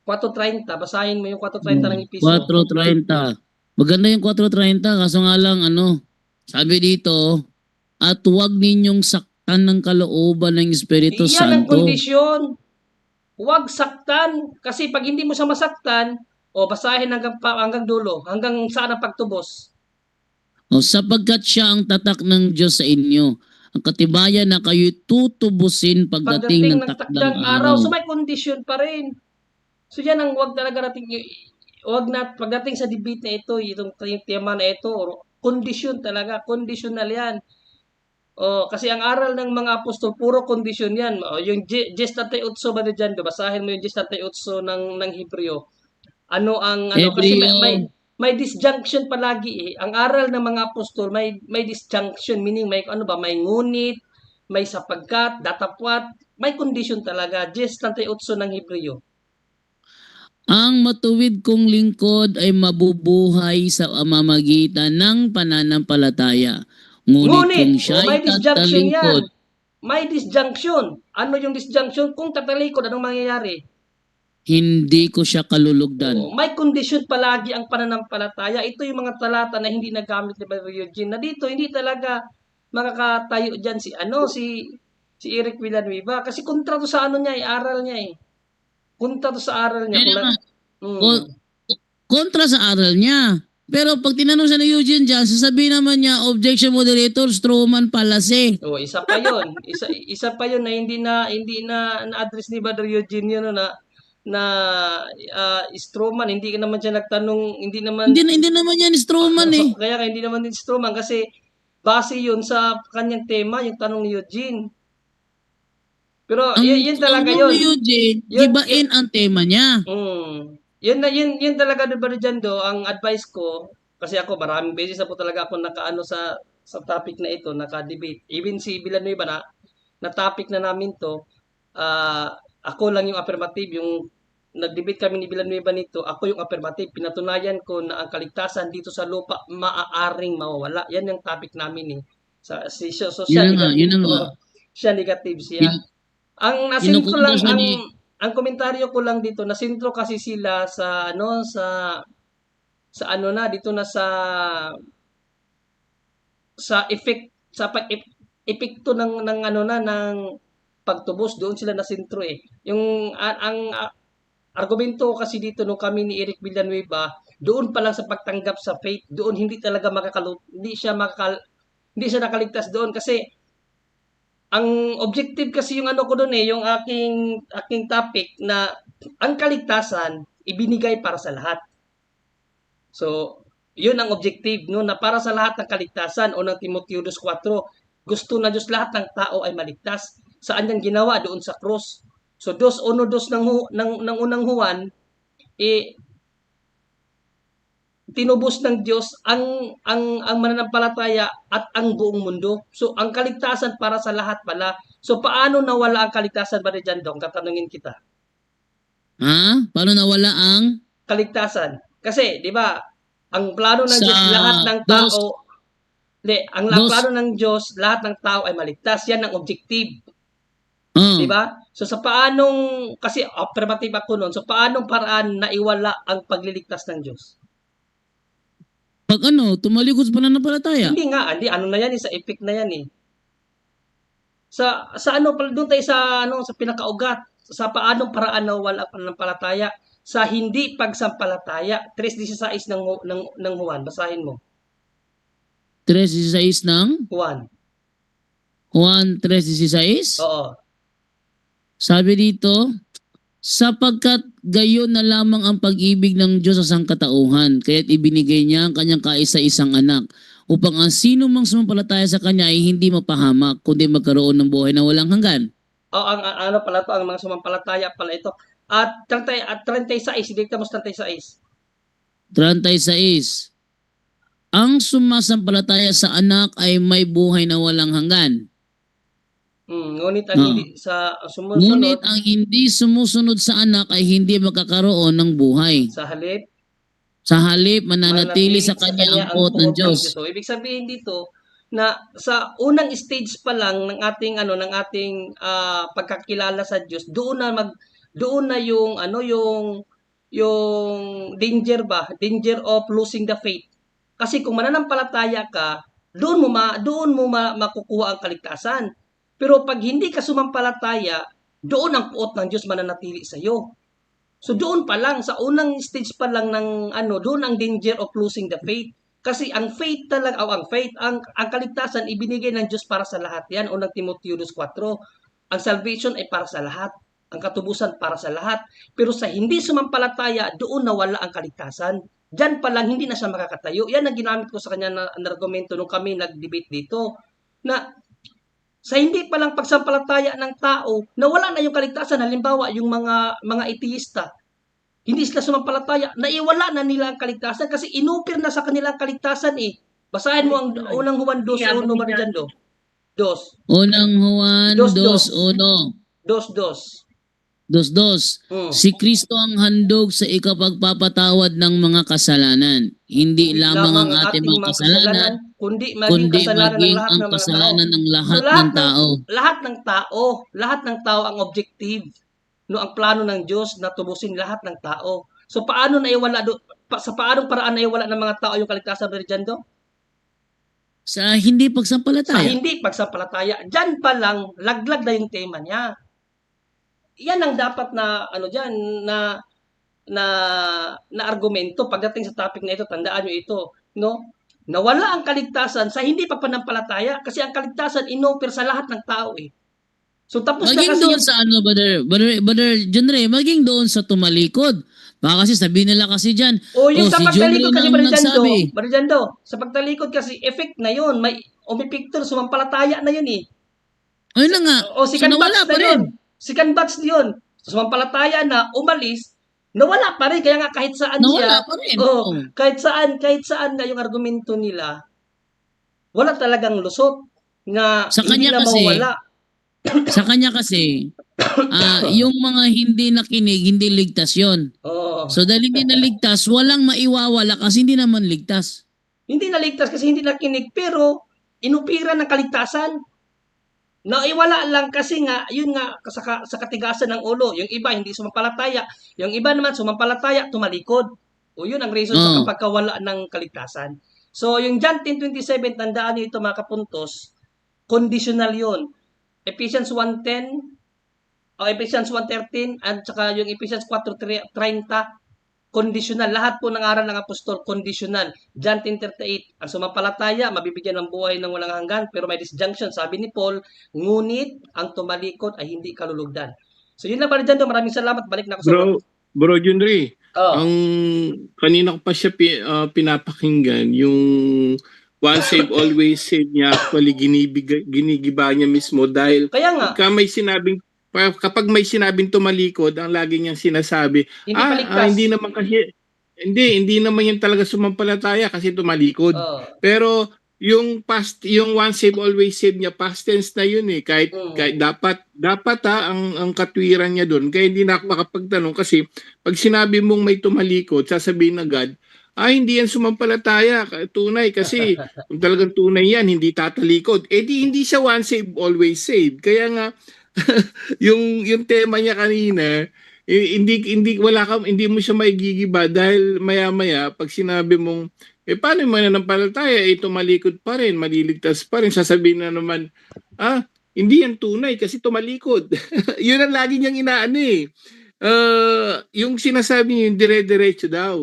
4:30, basahin mo yung 4:30 ng episo. 4:30. Maganda yung 4:30 kaso nga lang sabi dito, at huwag ninyong saktan ng kalooban ng Espiritu Iyan ang Santo. kondisyon. Huwag saktan kasi pag hindi mo siya masaktan, basahin hanggang dulo, hanggang saan ang pagtubos. Sapagkat siya ang tatak ng Diyos sa inyo, ang katibayan na kayo'y tutubusin pagdating ng takdang araw. So may condition pa rin. So yan ang wag talaga natin, pagdating sa debate na ito, yung tema na ito, condition talaga, conditional yan. Kasi ang aral ng mga apostol, puro condition yan. Yung 10:38 ba dyan, basahin mo yung 10:38 ng Hebreo. Kasi may disjunction palagi eh. Ang aral ng mga apostol, may disjunction, meaning may ngunit, may sapagkat, datapwat, may condition talaga. 10:38 ng Hebreo. Ang matuwid kong lingkod ay mabubuhay sa pamamagitan ng pananampalataya. Ngunit kung siya may ay disjunction yan. tatalikod, May disjunction. Ano yung disjunction? Kung tatalikod, anong mangyayari? hindi ko siya kalulugdan. May condition palagi ang pananampalataya. Ito yung mga talata na hindi nagamit ni Brother Eugene. Na dito, hindi talaga makakatayo dyan si Eric Villanueva. Kasi kontra to sa aral niya eh. Kontra to sa aral niya. Kontra sa aral niya. Pero pag tinanong siya ni Eugene dyan, sasabihin naman niya, objection moderator, strawman fallacy. Isa pa yun. Isa pa yun na hindi na na-address ni Brother Eugene yun na strawman. Hindi naman siya nagtanong, hindi naman yan strawman eh. Kaya hindi naman din strawman kasi base yun sa kanyang tema, yung tanong ni Eugene. Pero yun talaga yun. Ni Eugene, gibain ang tema niya. Yun talaga diba dyan ang advice ko, kasi ako maraming beses na po talaga ako nakaano sa topic na ito, naka-debate. Even si Villanueva na topic na namin to, ako lang yung affirmative, yung nag-debate kami ni Villanueva nito, ako yung affirmative, pinatunayan ko na ang kaligtasan dito sa lupa maaaring mawawala. Yan yung topic namin eh. Siya negative siya. Ang nasintro lang ang komentaryo ko lang dito, nasintro kasi sila sa epekto ng pagtubos, doon sila nasintro eh. Yung ang argumento kasi dito nung kami ni Eric Villanueva, doon pa lang sa pagtanggap sa faith, doon hindi talaga hindi siya nakaligtas doon kasi ang objective kasi yung ko doon eh, yung aking topic na ang kaligtasan ibinigay para sa lahat. So, yun ang objective no, na para sa lahat ng kaligtasan o ng Timoteo 2:4, gusto na Diyos lahat ng tao ay maligtas. Saan yan ginawa? Doon sa cross. So, 2:1 ng unang Juan tinubos ng Diyos ang mananampalataya at ang buong mundo. So, ang kaligtasan para sa lahat pala. So, paano nawala ang kaligtasan ba dyan, Dong? Tatanungin kita. Paano nawala ang? Kaligtasan. Kasi, di ba, ang plano ng Diyos, lahat ng tao, plano ng Diyos, lahat ng tao ay maligtas. Yan ang objective. Di ba? So, kasi affirmative ako nun, so paanong paraan na iwala ang pagliligtas ng Diyos? Pag tumalikod sa pananampalataya. Hindi nga, na yan sa epic na yan eh. Doon tayo sa pinakaugat, sa paanong paraan na wala ang pananampalataya, sa hindi pagsampalataya. 3:16 ng Juan, basahin mo. 3:16 ng? Juan 3:16? Oo. Sabi dito, sapagkat gayon na lamang ang pag-ibig ng Diyos sa sangkatauhan, kaya't ibinigay niya ang kanyang kaisa-isang anak, upang ang sino mang sumampalataya sa kanya ay hindi mapahamak, kundi magkaroon ng buhay na walang hanggan. Ano pala to, ang mga sumampalataya pala ito. At 36, dito mo 36. 36. Ang sumasampalataya sa anak ay may buhay na walang hanggan. Ngunit ang hindi sa sumusunod, Ngunit ang hindi sumusunod sa anak ay hindi makakaroon ng buhay. sa halip, Sa halip, mananatili sa kanya ang puot ng Diyos. So, ibig sabihin dito na sa unang stage pa lang ng ating pagkakilala sa Diyos, doon na yung danger of losing the faith. Kasi kung mananampalataya ka, doon mo makukuha ang kaligtasan. Pero pag hindi ka sumampalataya, doon ang puot ng Diyos mananatili sa iyo. So doon pa lang, sa unang stage pa lang ng doon ang danger of losing the faith. Kasi ang faith talaga, ang kaligtasan ibinigay ng Diyos para sa lahat. Yan, unang Timoteo 2:4. Ang salvation ay para sa lahat. Ang katubusan para sa lahat. Pero sa hindi sumampalataya, doon nawala ang kaligtasan. Diyan pa lang, hindi na siya makakatayo. Yan ang ginamit ko sa kanya na argumento nung kami nag-debate dito. Na sa hindi pa lang pagsampalataya ng tao, nawala na yung kaligtasan. Halimbawa, yung mga ateista, hindi sila sumampalataya, naiwala na nila ang kaligtasan kasi inupir na sa kanilang kaligtasan eh. Basahin mo ang unang Juan 2:1, Marijando. 2. Unang Juan 2:1. 2. 2:2. Si Kristo ang handog sa ikapagpapatawad ng mga kasalanan. Hindi lamang ang ating mga kasalanan, kundi kundi kasalanan maging ng lahat ang ng mga tao. kasalanan ng lahat So, ng tao. Lahat ng tao ang objective. No, ang plano ng Diyos na tubusin lahat ng tao. So paano sa paanong paraan naiwala ng mga tao yung kaligtasan, Berjando? Sa hindi Sa pagsampalataya. hindi pagsampalataya. Diyan pa lang laglag na yung tema niya. Yan ang dapat na na argumento pagdating sa topic na ito. Tandaan niyo ito, no? Nawala ang kaligtasan sa hindi pagpanampalataya kasi ang kaligtasan inoffer sa lahat ng tao eh. So tapos na Maging kasi doon sa brother John Ray, maging doon sa tumalikod. Baka kasi sabihin nila kasi dyan, yung sa si John Ray pagtalikod kasi na ang nagsabi. Marijando, sa pagtalikod kasi effect na yun, may umipicture, sumampalataya na yun eh. Ayun na nga. O So second nawala batch pa na rin. yun. Second batch yun. Sumampalataya na, umalis, nawala pa rin. Kaya nga kahit saan Nawala siya, pa rin. kahit saan nga yung argumento nila, wala talagang lusot na Sa hindi kanya na kasi, mawala. Sa kanya kasi, yung mga hindi nakinig, hindi ligtas yun. Oo. So dahil hindi naligtas, walang maiwawala kasi hindi naman ligtas. Hindi naligtas kasi hindi nakinig, pero inupira ng kaligtasan. Naiwala lang kasi nga, yun nga, sa katigasan ng ulo. Yung iba hindi sumampalataya. Yung iba naman sumampalataya, tumalikod. O yun ang reason sa pagkawala ng kaligtasan. So yung John 10:27, tandaan niyo ito mga kapuntos, conditional yun. Ephesians 1:10, o Ephesians 1:13, at saka yung Ephesians 4:30, conditional. Lahat po ng aral ng apostol, conditional. John 10:38, ang sumampalataya, mabibigyan ng buhay ng walang hanggan, pero may disjunction, sabi ni Paul, ngunit ang tumalikod ay hindi kalulugdan. So yun lang, Marijando, maraming salamat. Balik na ako sa Bro Junri, ang kanina ko pa siya pinapakinggan, yung one save, always save niya, actually ginigiba niya mismo dahil Kaya nga, kapag may sinabing tumalikod, ang lagi niyang sinasabi, hindi paligtas. hindi naman kasi, hindi naman yan talaga sumampalataya kasi tumalikod. Pero yung one save, always save niya, past tense na yun eh. Kahit dapat ang katwiran niya doon. Kaya hindi na ako makapagtanong kasi pag sinabi mong may tumalikod, sasabihin agad, hindi yan sumampalataya, tunay. Kasi kung talagang tunay yan, hindi tatalikod. Hindi siya one save, always save. Kaya nga, yung tema niya kanina, hindi mo siya maigigiba dahil maya-maya pag sinabi mong paano yung mananampalataya, tumalikod pa rin, maliligtas pa rin, sasabihin na naman, hindi yan tunay kasi tumalikod. Yun ang lagi niyang inaano eh. Yung sinasabi niya, yung dire-diretso daw.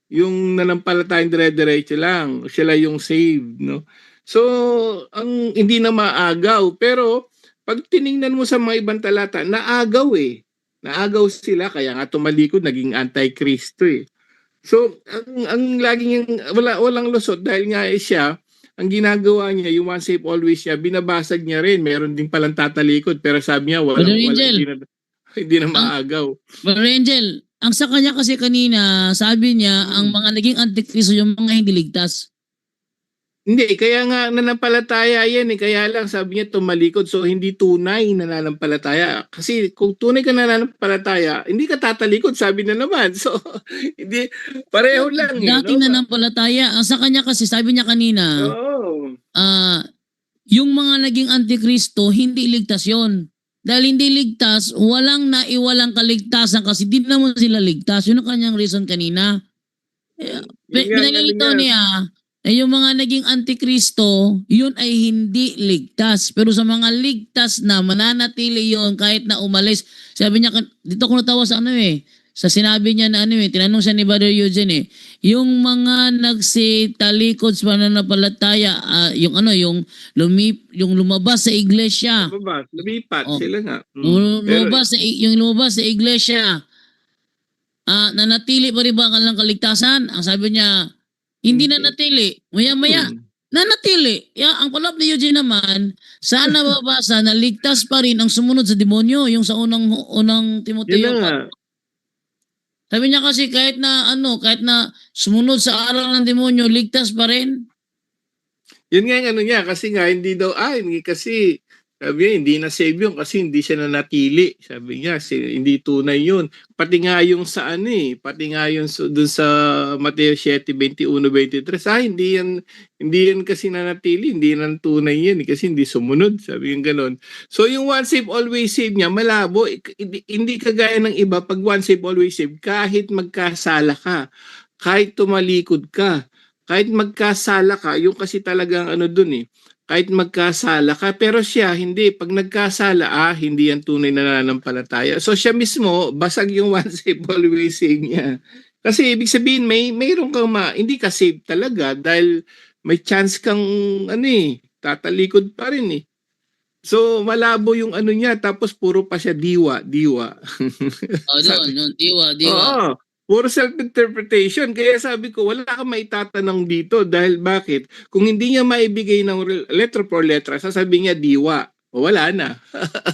Yung nanampalatayang dire-diretso lang, sila yung saved, no? So, ang hindi na maagaw, pero pag tiningnan mo sa mga ibang talata, naagaw eh. Naagaw sila, kaya nga tumalikod, naging anti-Kristo eh. So, ang laging walang lusot dahil nga siya, ang ginagawa niya, yung once save always siya, binabasag niya rin. Meron din palang tatalikod, pero sabi niya, Brother Angel, hindi na maagaw. Brother Angel, ang sa kanya kasi kanina, sabi niya, ang mga naging antikristo yung mga hindi ligtas. Hindi, kaya nga nanampalataya yan kaya lang sabi niya tumalikod, so hindi tunay na nananampalataya. Kasi kung tunay ka nananampalataya, hindi ka tatalikod, sabi na naman. So, hindi, pareho lang. Dating nanampalataya, ang sa kanya kasi, sabi niya kanina, Oo. yung mga naging antikristo, hindi ligtas yun. Dahil hindi ligtas, walang naiwalang kaligtasan kasi di naman sila ligtas. Yun ang kanyang reason kanina. Pinalilitaw niya, yung mga naging antikristo, yun ay hindi ligtas. Pero sa mga ligtas na mananatili yun kahit na umalis. Sabi niya, dito ko natawa sa sa sinabi niya na tinanong siya ni Brother Eugene yung mga nagsitalikod sa pananampalataya, yung lumabas sa iglesia. Lumipat sila nga. Lumabas sa iglesia. Nanatili pa rin ba ang kaligtasan? Ang sabi niya, hindi nanatili. Maya-maya, nanatili. Ang palab ni Eugene naman, saan nababasa na ligtas pa rin ang sumunod sa demonyo, yung sa unang Timoteo. Sabi niya kasi kahit na sumunod sa aral ng demonyo, ligtas pa rin. Yun nga yung niya, kasi nga hindi daw, kasi sabi niya, hindi na save yun kasi hindi siya nanatili. Sabi niya, hindi tunay yun. Pati nga yung sa pati nga yung dun sa Mateo 7:21-23, hindi yan kasi nanatili, hindi yan tunay yan kasi hindi sumunod. Sabi yung ganon. So yung once save, always save niya, malabo. Hindi kagaya ng iba, pag once save, always save, kahit magkasala ka, kahit tumalikod ka, kahit magkasala ka, yung kasi talagang dun kahit magkasala ka, pero siya hindi. Pag nagkasala, hindi yan tunay na nananampalataya. So siya mismo, basag yung once save, always save niya. Kasi ibig sabihin, mayroon kang hindi ka save talaga dahil may chance kang tatalikod pa rin So malabo yung niya, tapos puro pa siya diwa. Diwa. Oo. Puro self-interpretation. Kaya sabi ko, wala kang maitatanong dito. Dahil bakit? Kung hindi niya maibigay ng letter for letter, sasabihin niya diwa. O wala na.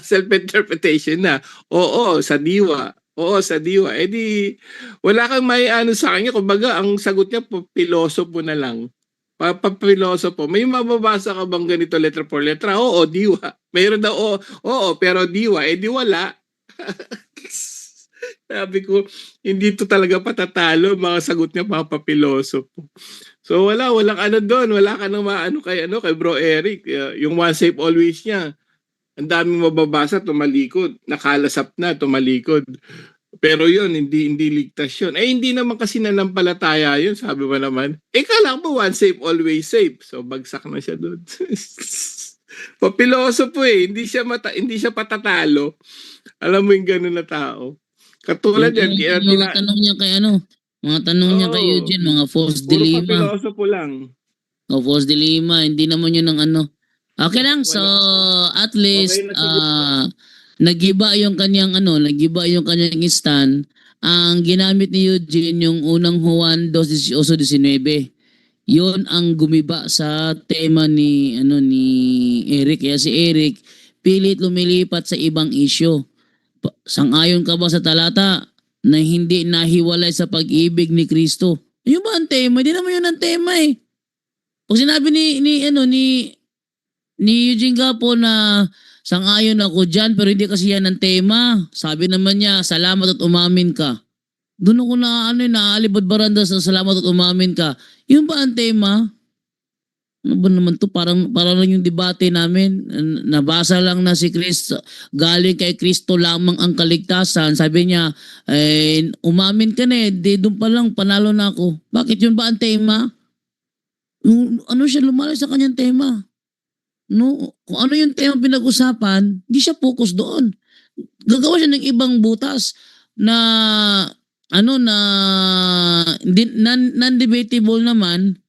Self-interpretation na. Oo, sa diwa. Oo, sa diwa. Eh di, wala kang may sa kanya. Kumbaga, ang sagot niya, pilosopo na lang. Papilosopo. May mababasa ka bang ganito letter for letter? Oo, diwa. Mayroon daw, oo, pero diwa. Eh di wala. Sabi ko, hindi to talaga patatalo, mga sagot niya papapilosopo. So walang doon, wala ka nang kay Bro Eric, yung one save always niya. Ang daming mababasa, tumalikod, nakalasap na, tumalikod. Pero yun, hindi ligtas yun. Hindi naman kasi nanampalataya yun, sabi mo naman. Kala mo one save, always save. So bagsak na siya doon. Papilosopo hindi siya patatalo. Alam mo yung gano'n na tao. Katulad yan. Mga tanong niya kay mga tanong niya kay Eugene, mga false dilemma. Puro papilosopo lang. False dilemma, hindi naman yun ng Okay lang, so at least, nagiba yung kanyang stand. Ang ginamit ni Eugene, yung unang Juan 2:18-19. Yun ang gumiba sa tema ni Eric. Kaya si Eric, pilit lumilipat sa ibang issue. Sang-ayon ka ba sa talata na hindi nahiwalay sa pag-ibig ni Kristo? Yun ba ang tema? Hindi naman yun ang tema Pag sinabi ni Eugene Gapo na sang-ayon ako dyan pero hindi kasi yan ang tema. Sabi naman niya, salamat at umamin ka. Doon ako naalibad baranda sa salamat at umamin ka. Yun ba ang tema? Ano ba naman to? Parang lang yung debate namin. Nabasa lang na si Kristo. Galing kay Kristo lamang ang kaligtasan. Sabi niya, umamin ka na doon pa lang, panalo na ako. Bakit yun ba ang tema? Siya lumalay sa kanyang tema? Kung ano yung tema pinag-usapan, hindi siya focus doon. Gagawa siya ng ibang butas na non-debatable naman.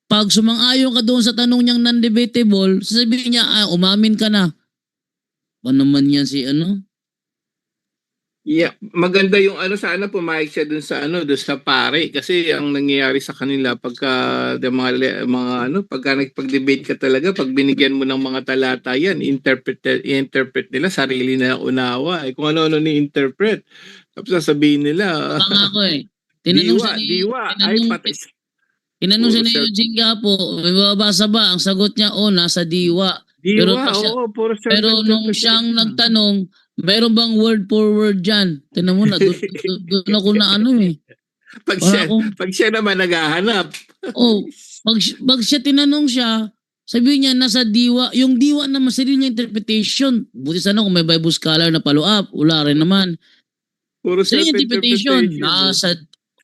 Pag sumang-ayon ka doon sa tanong niyang non-debatable, sasabihin niya, umamin ka na. Ba naman yan si Yeah, maganda yung ano, sana pumayag siya dun sa pare, kasi ang nangyayari sa kanila pagka pagka nagpag-debate ka talaga, pag binigyan mo ng mga talata yan, interpret nila, sarili na unawa. Kung ano-ano ni-interpret. Tapos sasabihin nila, Tama ko eh. Tinanong siya ni, diwa, ay patay. tinanong siya Puro ni Eugene Gapo, may babasa ba? Ang sagot niya, nasa diwa. Pero Diwa, pag siya, oo, puro pero nung siyang nagtanong, meron bang word for word dyan? Tinan mo na, doon ako na Pag Wala siya, akong, pag siya naman naghahanap. pag siya tinanong siya, sabi niya, nasa diwa, yung diwa na sarili niya interpretation. Buti sana kung may Bible scholar na follow up, wala rin naman. Puro Sarili niya interpretation,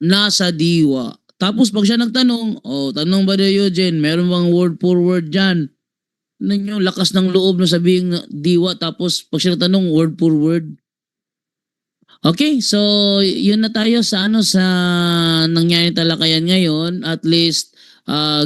nasa diwa. Tapos pag siya nagtanong, tanong ba ni Eugene, meron bang word for word dyan? Yung lakas ng loob na sabihin diwa, tapos pag siya nagtanong, word for word. Okay, so yun na tayo sa sa nangyari talakayan ngayon. At least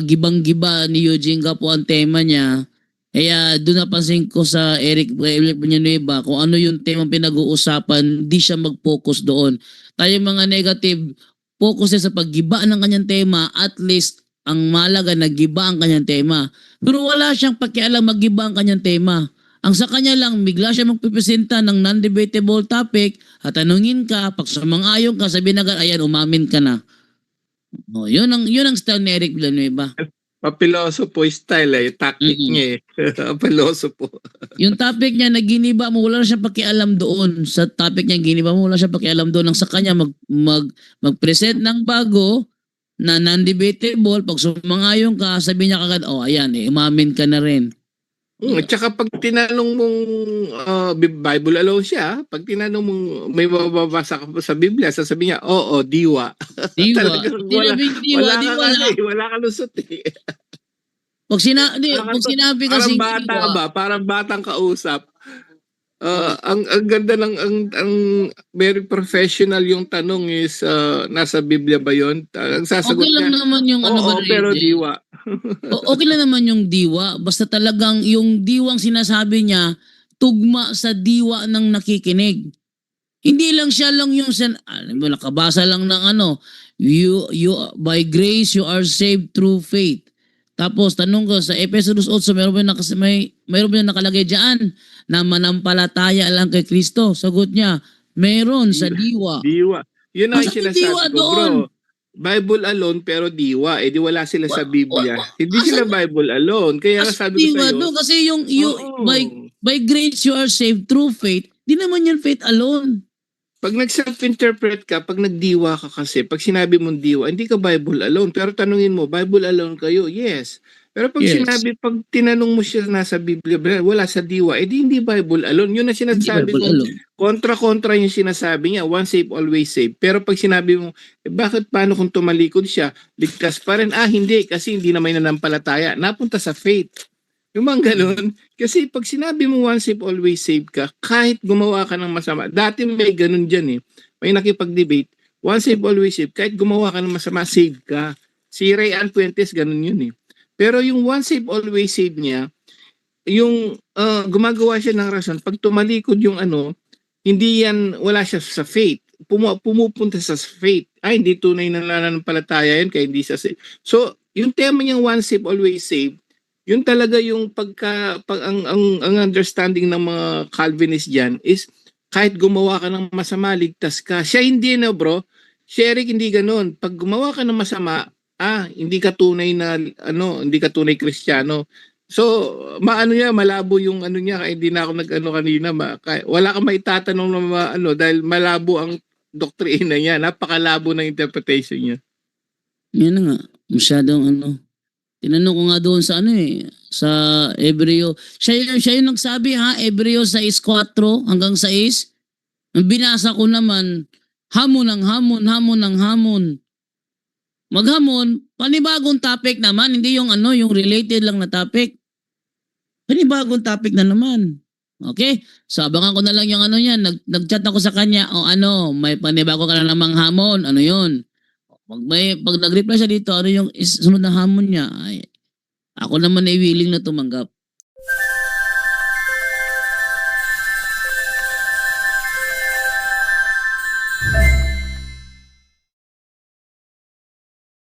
gibang-giba ni Eugene Gapo ang tema niya. Kaya doon napansin ko sa Eric Villanueva kung ano yung tema pinag-uusapan, di siya mag-focus doon. Tayo mga negative, focus sa paggiba ng kanyang tema, at least ang malaga nagiba ang kanyang tema. Pero wala siyang pakialam magiba ang kanyang tema. Ang sa kanya lang, bigla siya magpipresenta ng non-debatable topic at tanungin ka, pag sumang-ayon ka, sabihin agad, ayan, umamin ka na. Yun ang style ni Eric Villanueva. Papilosopo style tactic niya Papilosopo. Yung topic niya na giniba mo, wala na siyang pakialam doon. Sa topic niya giniba mo, wala siyang pakialam doon. Ang sa kanya, mag-present ng bago na non-debatable, pag sumang-ayon ka, sabihin niya kagad, ayan, umamin ka na rin. At saka pag tinanong mong Bible alone siya, pag tinanong mong may mababasa ka sa Biblia, sasabihin niya, oo, diwa. Diwa. Wala ka lusot eh. Pag sinabi kasi parang batang kausap. Ang ganda ng ang very professional yung tanong is nasa Biblia ba yon? Ang sasagot okay lang niya, naman yung pero diwa. Okay lang naman yung diwa, basta talagang yung diwang sinasabi niya tugma sa diwa ng nakikinig. Hindi lang siya lang yung nakabasa lang ng you by grace you are saved through faith. Tapos tanong ko sa Efesos 8, mayroon ba nakalagay diyan na manampalataya lang kay Kristo? Sagot niya, meron sa diwa. Diwa. Yun ang Basta sinasabi diwa ko, doon. bro. Bible alone pero diwa. Di wala sila sa Biblia. Hindi sila Bible alone. Kaya sabi ko diwa sa'yo. doon kasi yung by grace you are saved through faith. Di naman yan faith alone. Pag nag-self-interpret ka, pag nagdiwa ka kasi, pag sinabi mong diwa, hindi ka Bible alone. Pero tanungin mo, Bible alone kayo? Yes. Pero pag pag tinanong mo siya nasa Biblia, wala sa diwa, di hindi Bible alone. Yun na sinasabi ko, kontra-kontra yung sinasabi niya, once saved, always saved. Pero pag sinabi mo, paano kung tumalikod siya, ligtas pa rin? Hindi, kasi hindi na may nanampalataya. Napunta sa faith. Yung mga ganun. Kasi pag sinabi mo once saved, always saved ka, kahit gumawa ka ng masama, dati may ganun dyan may nakipag-debate, once saved, always saved, kahit gumawa ka ng masama, saved ka. Si Ray Ann Fuentes, ganun yun Pero yung once saved, always saved niya, yung gumagawa siya ng rason, pag tumalikod yung hindi yan, wala siya sa faith. Pumupunta sa faith. Hindi tunay na nananampalataya yan, kaya hindi siya saved. So, yung tema niyang once saved, always saved, yun talaga yung ang understanding ng mga Calvinist dyan is kahit gumawa ka ng masama, ligtas ka. Siya hindi bro. Si Eric hindi ganun. Pag gumawa ka ng masama, hindi ka tunay na hindi ka tunay Kristiyano. So, malabo yung niya, kaya hindi na ako kanina, wala kang maitatanong na dahil malabo ang doktrina niya, napakalabo ng interpretation niya. Yan nga, masyadong tinanong ko nga doon sa sa Hebreo. Siya yung nagsabi Hebreo 6:4 hanggang 6. Binasa ko naman, hamon ng hamon. Maghamon, panibagong topic naman, hindi yung yung related lang na topic. Panibagong topic na naman. Okay? So abangan ko na lang yung niya, nag-chat ako sa kanya, may panibago ka na namang hamon, yun? Pag nag-reply siya dito, yung sumunod na hamon niya, ako naman ay willing na tumanggap.